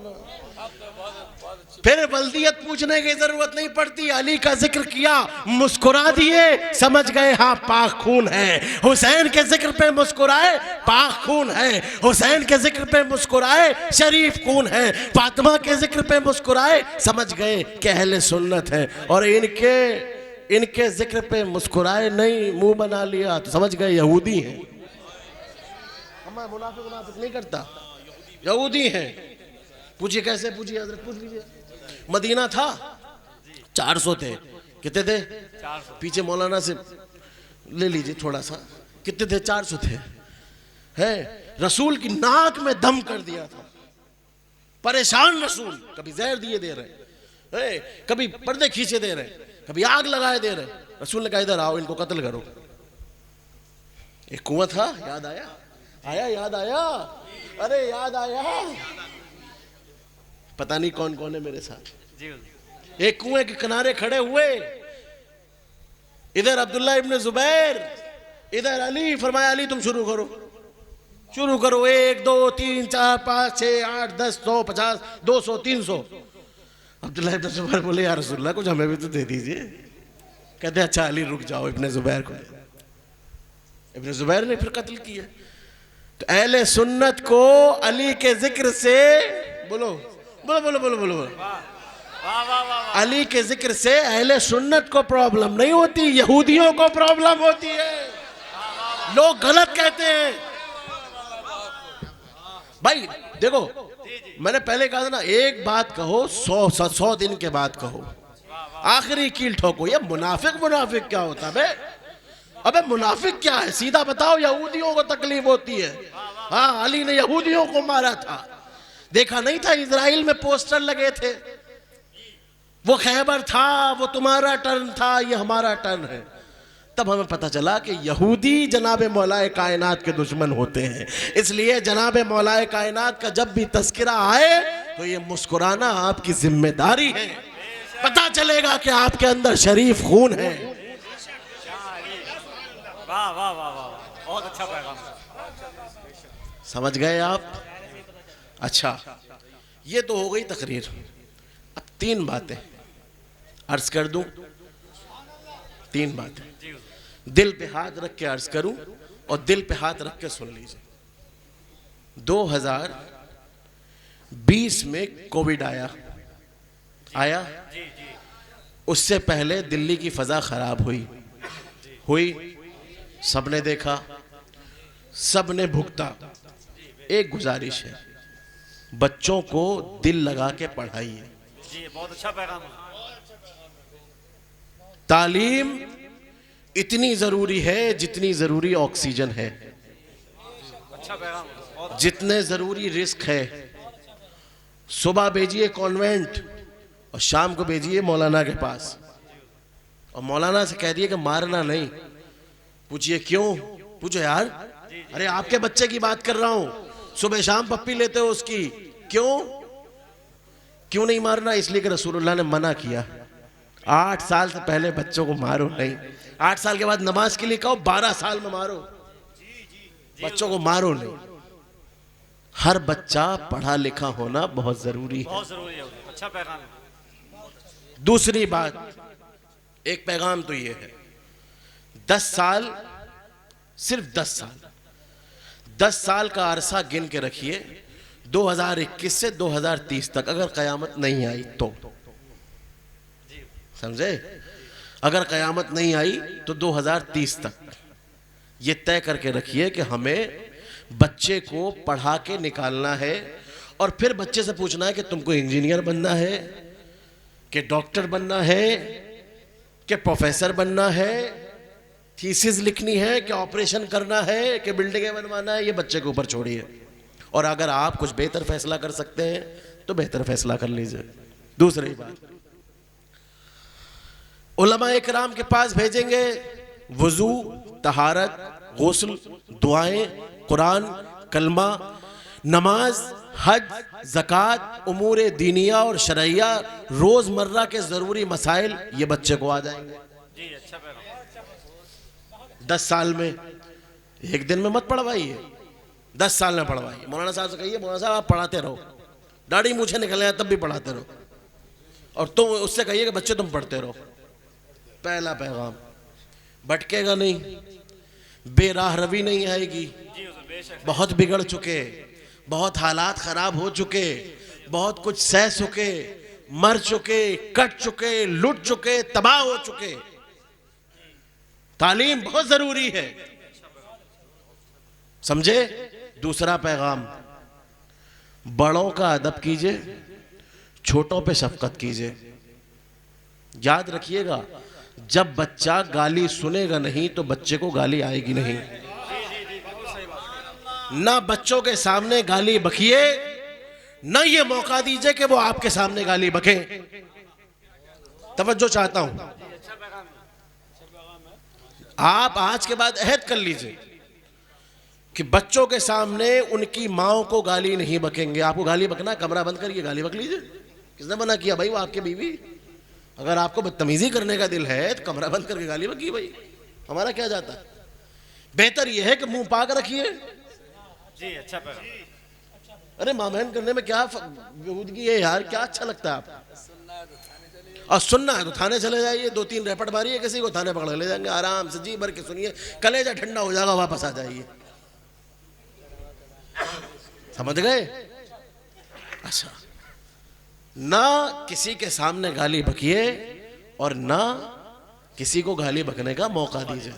फिर वल्दियत पूछने की जरूरत नहीं पड़ती। अली का जिक्र किया, मुस्कुरा दिए, समझ गए हाँ पाक खून है। हुसैन के जिक्र पे मुस्कुराए, पाक खून है। हुसैन के जिक्र पे मुस्कुराए, शरीफ खून है। फातिमा के जिक्र पे मुस्कुराए, समझ गए कि अहले सुन्नत है। और इनके जिक्र पे मुस्कुराए नहीं, मुंह बना लिया, तो समझ गए यहूदी हैं। हमारा मुनाफिक नहीं करता, यहूदी हैं। पूछिए कैसे, पूछिए हजरत, पूछ लीजिए। मदीना था, 400 थे। कितने थे? 400। पीछे मौलाना से ले लीजिए थोड़ा सा, कितने थे? 400 थे। है, रसूल की नाक में दम कर दिया था। परेशान रसूल, कभी जहर दिए दे रहे, कभी पर्दे खींचे दे रहे, कभी आग लगाए दे रहे। रसूल ने कहा इधर आओ, इनको कत्ल करो। एक कुआं था, याद आया? याद आया? अरे याद आया? पता नहीं कौन कौन है मेरे साथ। एक कुएं के किनारे खड़े हुए, इधर अब्दुल्ला इब्न जुबैर, इधर अली। फरमाया अली तुम शुरू करो, शुरू करो। 1 2 3 4 5 6 8 10 100 50 200 300। अब्दुल्ला इब्न जुबैर बोले यार रसूलुल्लाह कुछ हमें भी तो दे दीजिए। कहते अच्छा अली रुक जाओ, इब्न जुबैर को। इब्न जुबैर ने फिर कत्ल किया। तो अहले सुन्नत को अली के जिक्र से, बोलो बोलो बोलो बोलो बोलो, अली के जिक्र से अहले सुन्नत को प्रॉब्लम नहीं होती, यहूदियों को प्रॉब्लम होती है। लोग गलत कहते हैं। भाई देखो, मैंने पहले कहा था ना, एक बात कहो 100 दिन के बाद कहो, आखिरी कील ठोको। ये मुनाफिक क्या होता है? अबे मुनाफिक क्या है? सीधा बताओ। यहूदियों को तकलीफ होती है। हाँ, अली ने यहूदियों को मारा था। देखा नहीं था इजराइल में पोस्टर लगे थे, वो खैबर था, वो तुम्हारा टर्न था, ये हमारा टर्न है। तब हमें पता चला कि यहूदी जनाबे मौलाए कायनात के दुश्मन होते हैं। इसलिए जनाबे मौलाए कायनात का जब भी तस्करा आए तो ये मुस्कुराना आपकी जिम्मेदारी है। पता चलेगा कि आपके अंदर शरीफ खून है। वाह वाह वाह वाह, बहुत अच्छा पैगाम। समझ गए आप? अच्छा, ये तो हो गई तकरीर। अब 3 बातें अर्ज कर दूं। 3 बातें दिल पे हाथ रख के अर्ज करूं और दिल पे हाथ रख के सुन लीजिए। 2020 में कोविड आया। उससे पहले दिल्ली की फजा खराब हुई, सबने देखा, सबने भुगता। एक गुजारिश है, बच्चों को दिल लगा के पढ़ाइए। जी, बहुत अच्छा पैगाम। तालीम इतनी जरूरी है जितनी जरूरी ऑक्सीजन है, अच्छा पैगाम। जितने जरूरी रिस्क है। सुबह भेजिए कॉन्वेंट और शाम को भेजिए मौलाना के पास, और मौलाना से कह दिए कि मारना नहीं। पूछिए क्यों? पूछो यार, अरे आपके बच्चे की बात कर रहा हूं, सुबह शाम पप्पी लेते हो उसकी, क्यों नहीं मारना? इसलिए कि रसूलुल्लाह ने मना किया, 8 साल से पहले बच्चों को मारो नहीं, 8 साल के बाद नमाज के लिए कहो, 12 साल में मारो, बच्चों को मारो नहीं। हर बच्चा पढ़ा लिखा होना बहुत जरूरी है। बहुत जरूरी है, अच्छा पैगाम है। दूसरी बात, एक पैगाम तो ये है, 10 साल, सिर्फ 10 साल का अरसा गिन के रखिए, 2021 से 2030 तक, अगर कयामत नहीं आई तो, समझे? अगर कयामत नहीं आई तो 2030 तक ये तय करके रखिए कि हमें बच्चे को पढ़ा के निकालना है, और फिर बच्चे से पूछना है कि तुमको इंजीनियर बनना है, कि डॉक्टर बनना है, कि प्रोफेसर बनना है, थीसिस लिखनी है, कि ऑपरेशन करना है, कि बिल्डिंगें बनवाना है, ये बच्चे के ऊपर छोड़िए। और अगर आप कुछ बेहतर फैसला कर सकते हैं तो बेहतर फैसला कर लीजिए। दूसरी बात, उलमा इकराम के पास भेजेंगे, वुजू, तहारत, गुस्ल, दुआएं, कुरान, कलमा, नमाज, हज, ज़कात, उमूर दीनिया और शरइया, रोजमर्रा के जरूरी मसाइल, ये बच्चे को आ जाएंगे। जी, अच्छा पैगाम। 10 साल में, एक दिन में मत पढ़वाइए, 10 साल में पढ़वाइए। मौलाना साहब से कहिए, मौलाना साहब आप पढ़ाते रहो, दाढ़ी मूछे निकल आए तब भी पढ़ाते रहो, और तुम उससे कहिए कि बच्चे तुम पढ़ते रहो। पहला पैगाम, भटकेगा नहीं, बेराह रवी नहीं आएगी। बहुत बिगड़ चुके, बहुत हालात खराब हो चुके, बहुत कुछ सह चुके, मर चुके, कट चुके, लुट चुके, तबाह हो चुके। तालीम बहुत जरूरी है, समझे? दूसरा पैगाम, बड़ों का अदब कीजिए, छोटों पे शफकत कीजिए। याद रखिएगा, जब बच्चा गाली सुनेगा नहीं तो बच्चे को गाली आएगी नहीं। ना बच्चों के सामने गाली बकिए, ना ये मौका दीजिए कि वो आपके सामने गाली बके। तवज्जो चाहता हूं, आप आज के बाद अहद कर लीजिए कि बच्चों के सामने उनकी माओ को गाली नहीं बकेंगे। आपको गाली बकना, कमरा बंद करिए, गाली बक लीजिए। किसने मना किया भाई? वो आपके बीवी। अगर आपको बदतमीजी करने का दिल है तो कमरा बंद करके गाली बकिए भाई, हमारा क्या जाता है। बेहतर यह है कि मुंह पाक रखिए। जी, अच्छा पैगाम। अरे मामहन करने में क्या बेहूदगी है यार, क्या अच्छा लगता है आपको? और सुनना है तो थाने चले जाइए, 2-3 रैपट मारिए, किसी को थाने पकड़ ले जाएंगे, आराम से जी भर के सुनिए, कलेजा ठंडा हो जाएगा, वापस आ जाइए। समझ गए? अच्छा, ना किसी के सामने गाली बकिए और ना किसी को गाली बकने का मौका दीजिए।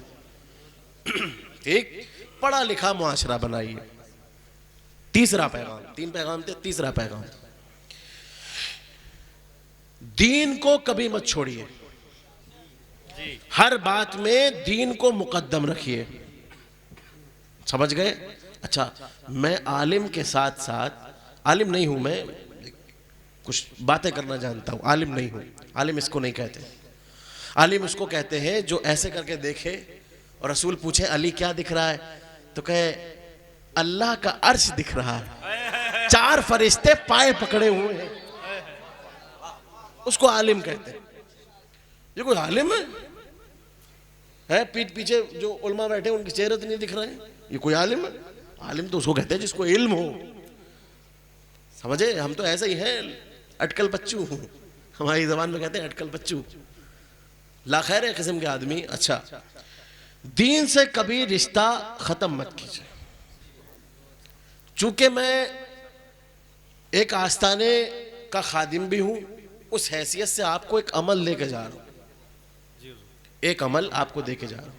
ठीक, पढ़ा लिखा मुआशरा बनाइए। तीसरा पैगाम, 3 पैगाम थे, तीसरा पैगाम, दीन को कभी मत छोड़िए, हर बात में दीन को मुकद्दम रखिए। समझ गए? अच्छा, मैं आलिम के साथ साथ, आलिम नहीं हूं मैं, कुछ बातें करना जानता हूं, आलिम नहीं हूं। आलिम इसको नहीं कहते, आलिम उसको कहते हैं जो ऐसे करके देखे और रसूल पूछे अली क्या दिख रहा है, तो कहे अल्लाह का अर्श दिख रहा है, 4 फरिश्ते पाए पकड़े हुए हैं, उसको आलिम कहते हैं। ये कोई आलिम है? पीठ पीछे जो उलमा बैठे उनके चेहरे तो नहीं दिख रहे हैं, ये कोई आलिम है? आलिम तो उसको कहते हैं जिसको इल्म हो। समझे? हम तो ऐसे ही हैं, अटकल बच्चू, हमारी जबान में कहते हैं अटकल बच्चू, लाखैर किस्म के आदमी। अच्छा, दीन से कभी रिश्ता खत्म मत कीजिए। चूंकि मैं एक आस्ताने का खादिम भी हूं, उस हैसियत से आपको एक अमल लेके जा रहा हूं, एक अमल आपको देके जा रहा हूं।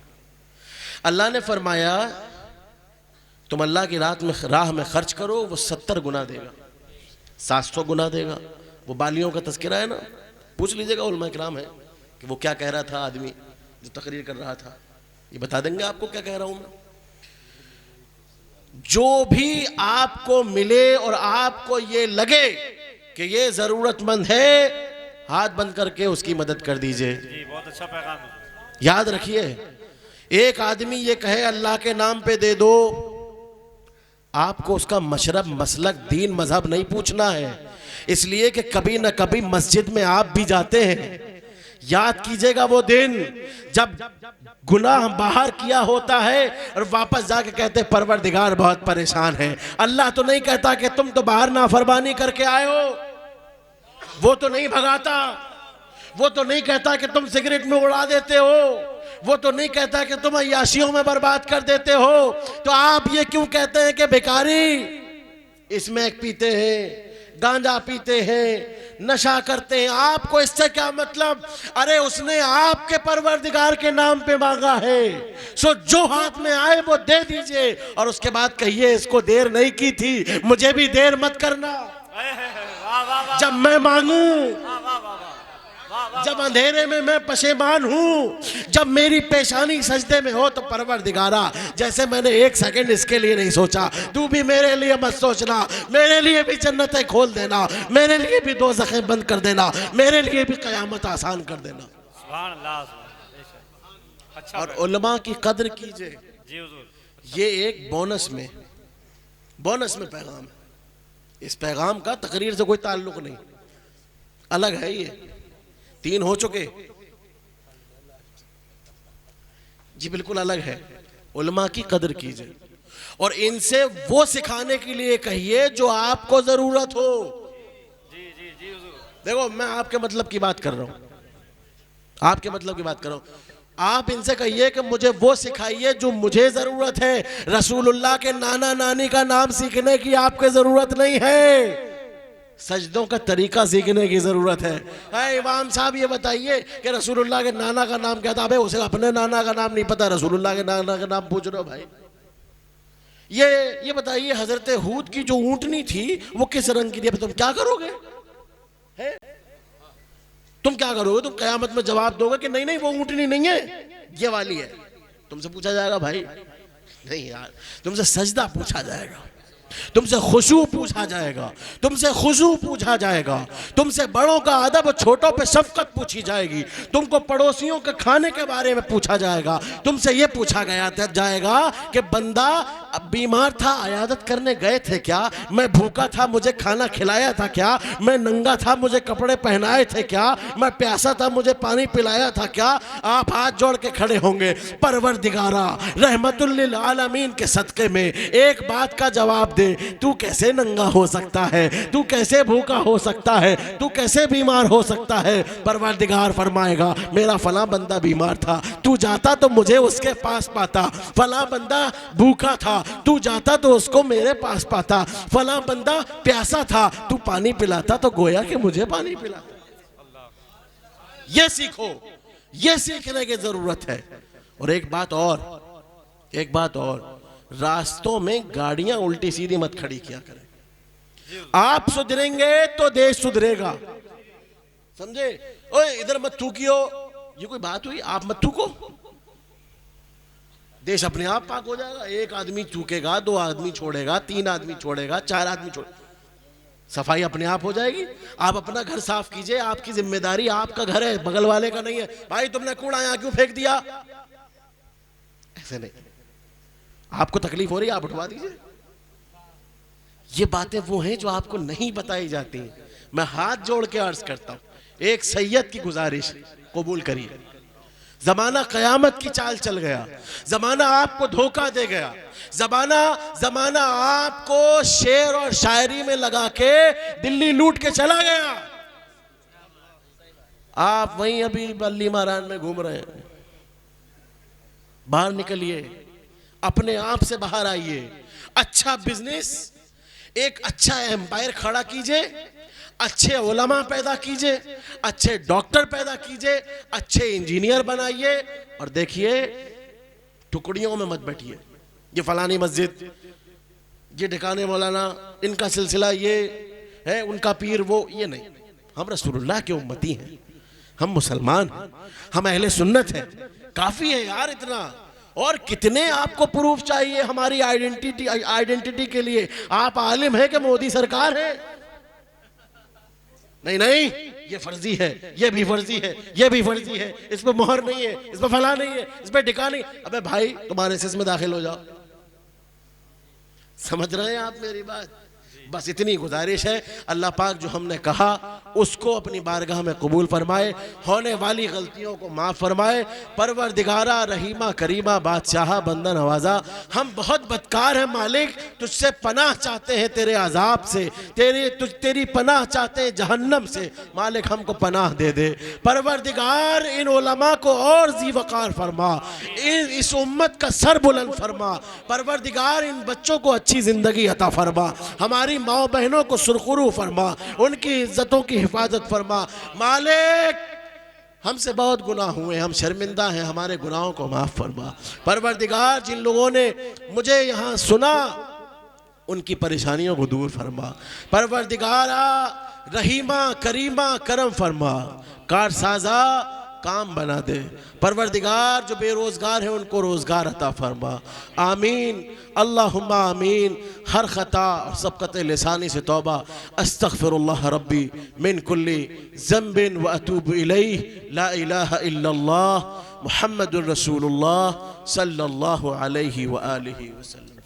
अल्लाह ने फरमाया तुम अल्लाह की राह में खर्च करो, वो 70 गुना देगा, 700 गुना देगा। वो बालियों का तस्करा है ना, पूछ लीजिएगा उलमा इकराम है कि वो क्या कह रहा था, आदमी जो तकरीर कर रहा था, ये बता देंगे आपको क्या कह रहा हूं मैं। जो भी आपको मिले और आपको ये लगे कि ये जरूरतमंद है, हाथ बंद करके उसकी मदद कर दीजिए। जी, बहुत अच्छा पैगाम है। याद रखिए, एक आदमी ये कहे अल्लाह के नाम पे दे दो, आपको उसका मशरब, मसलक, दीन, मजहब नहीं पूछना है, इसलिए कि कभी न कभी मस्जिद में आप भी जाते हैं। याद कीजिएगा वो दिन जब गुनाह बाहर किया होता है और वापस जाके कहते परवरदिगार बहुत परेशान है। अल्लाह तो नहीं कहता कि तुम तो बाहर नाफरमानी करके आए हो, वो तो नहीं भगाता, वो तो नहीं कहता कि तुम सिगरेट में उड़ा देते हो, वो तो नहीं कहता कि तुम अय्याशियों में बर्बाद कर देते हो। तो आप ये क्यों कहते हैं कि भिखारी स्मैक पीते हैं, गांजा पीते हैं, नशा करते हैं? आपको इससे क्या मतलब? अरे उसने आपके परवरदिगार के नाम पे मांगा है, सो जो हाथ में आए वो दे दीजिए और उसके बाद कहिए इसको देर नहीं की थी, मुझे भी देर मत करना। जब मैं मांगू, जब अंधेरे में मैं पशेमान हूं, जब मेरी पेशानी सजदे में हो, तो परवरदिगारा जैसे मैंने एक सेकंड इसके लिए नहीं सोचा, तू भी मेरे लिए मत सोचना, मेरे लिए भी जन्नतें खोल देना, मेरे लिए भी दोज़खें बंद कर देना, मेरे लिए भी क़यामत आसान कर देना। सुभान अल्लाह। अच्छा, और उलमा की कदर कीजिए। जी हुजूर। ये एक बोनस में पैगाम है। इस पैगाम का तकरीर से कोई ताल्लुक नहीं, अलग है। ये 3 हो चुके जी, बिल्कुल अलग है। उलमा की कदर कीजिए और इनसे वो सिखाने के लिए कहिए जो आपको जरूरत हो। जी जी जी हुजूर। देखो मैं आपके मतलब की बात कर रहा हूं, आपके मतलब की बात कर रहा हूं। आप इनसे कहिए कि मुझे वो सिखाइए जो मुझे जरूरत है। रसूलुल्लाह के नाना नानी का नाम सीखने की आपको जरूरत नहीं है, सजदों का तरीका सीखने की जरूरत है। इमाम साहब ये बताइए कि रसूलुल्लाह के नाना का नाम क्या था? अबे उसे अपने नाना का नाम नहीं पता, रसूलुल्लाह के नाना का नाम पूछ रहे हो भाई। ये बताइए हजरत हूद की जो ऊंटनी थी वो किस रंग की थी? तुम क्या करोगे? है? तुम क्या करोगे? तुम कयामत में जवाब दोगे कि नहीं नहीं वो ऊंटनी नहीं है, ये वाली है। तुमसे पूछा जाएगा भाई नहीं यार, तुमसे सजदा पूछा जाएगा, तुमसे खुशू पूछा जाएगा, तुमसे खुशू पूछा जाएगा, तुमसे बड़ों का अदब और छोटों पे शफकत पूछी जाएगी, तुमको पड़ोसियों के खाने के बारे में पूछा जाएगा, तुमसे ये पूछा जाएगा कि बंदा बीमार था, अयादत करने गए थे क्या? मैं भूखा था, मुझे खाना खिलाया था क्या? मैं नंगा था, मुझे कपड़े पहनाए थे क्या? मैं प्यासा था, मुझे पानी पिलाया था क्या? आप हाथ जोड़ के खड़े होंगे, परवरदिगारा रहमतुल लिल आलमीन के सदके में एक बात का जवाब दे, तू कैसे नंगा हो सकता है? तू कैसे भूखा हो सकता है? तू कैसे बीमार हो सकता है? परवरदिगार फरमाएगा मेरा फला बंदा बीमार था, तू जाता तो मुझे उसके पास पाता। फला बंदा भूखा था, तू जाता तो उसको मेरे पास पाता। फला बंदा प्यासा था, तू पानी पिलाता तो गोया कि मुझे पानी पिलाता। ये सीखो, ये सीखने की जरूरत है। और एक बात और, रास्तों में गाड़ियां उल्टी सीधी मत खड़ी किया करें। आप सुधरेंगे तो देश सुधरेगा, समझे? ओए इधर मत थूकियो, ये कोई बात हुई? आप मत थूको, देश अपने आप पाक हो जाएगा। एक आदमी थूकेगा, 2 आदमी छोड़ेगा, 3 आदमी छोड़ेगा, 4 आदमी छोड़ेगा, सफाई अपने आप हो जाएगी। आप अपना घर साफ कीजिए, आपकी जिम्मेदारी, आपका घर है, बगल वाले का नहीं है। भाई तुमने कूड़ा यहां क्यों फेंक दिया? ऐसे नहीं, आपको तकलीफ हो रही है, आप उठवा दीजिए। ये बातें वो हैं जो आपको नहीं बताई जाती। मैं हाथ जोड़ के अर्ज करता हूं, एक सैयद की गुजारिश कबूल करिए। जमाना कयामत की चाल चल गया, जमाना आपको धोखा दे गया, जमाना आपको शेर और शायरी में लगा के दिल्ली लूट के चला गया। आप वहीं अभी बल्ली महाराज में घूम रहे हैं। बाहर निकलिए, अपने आप से बाहर आइए, अच्छा बिजनेस, एक अच्छा एम्पायर खड़ा कीजिए, अच्छे उलमा पैदा कीजिए, अच्छे डॉक्टर पैदा कीजिए, अच्छे इंजीनियर बनाइए। और देखिए टुकड़ियों में मत बैठिए, ये फलानी मस्जिद, ये ठिकाने मौलाना, इनका सिलसिला ये है, उनका पीर वो, ये नहीं। हम रसूलुल्लाह के उम्मती हैं, हम मुसलमान हैं, हम अहले सुन्नत हैं, काफी है यार इतना। और कितने आपको प्रूफ चाहिए हमारी आइडेंटिटी के लिए? आप आलिम है कि मोदी सरकार है? नहीं, ये फर्जी है, ये भी फर्जी है, ये भी फर्जी है, इस पर मोहर नहीं है, इस पर फला नहीं है, इस पर टिका नहीं। अबे भाई तुम्हारे सिस में दाखिल हो जाओ, समझ रहे हैं आप मेरी बात? बस इतनी गुजारिश है, अल्लाह पाक जो हमने कहा उसको अपनी बारगाह में कबूल फरमाए, होने वाली गलतियों को माफ़ फरमाए। परवरदिगारा रहीमा करीमा बादशाह बंदा नवाजा, हम बहुत बदकार हैं मालिक, तुझसे पनाह चाहते हैं तेरे अजाब से, तेरी पनाह चाहते हैं जहन्नम से। मालिक हमको पनाह दे दे। परवरदिगार इन उलमा को और ज़ीवकार फरमा, इस उम्मत का सर बुलंद फरमा। परवरदिगार इन बच्चों को अच्छी ज़िंदगी अता फरमा, हमारी माओ बहनों को सुरखुरू फरमा, उनकी इज्जतों की हिफाजत फरमा। मालिक हमसे बहुत गुनाह हुए, हम शर्मिंदा हैं, हमारे गुनाहों को माफ़ फरमा। परवरदिगार जिन लोगों ने मुझे यहाँ सुना उनकी परेशानियों को दूर फरमा। परवरदिगारा रहीमा करीमा करम फरमा, कारसाजा काम बना दे। परवरदिगार जो बेरोज़गार हैं उनको रोज़गार अता फरमा। आमीन अल्लाहुम्मा आमीन। हर ख़ता और सबक़त लिसानी से तौबा, अस्तग़फ़िरुल्लाह रब्बी मिन कुल्ली ज़ंबिन व अतूबु इलैहि, ला इलाहा इल्लल्लाह मुहम्मदुर रसूलुल्लाह सल्लल्लाहु अलैहि व आलिहि वसल्लम।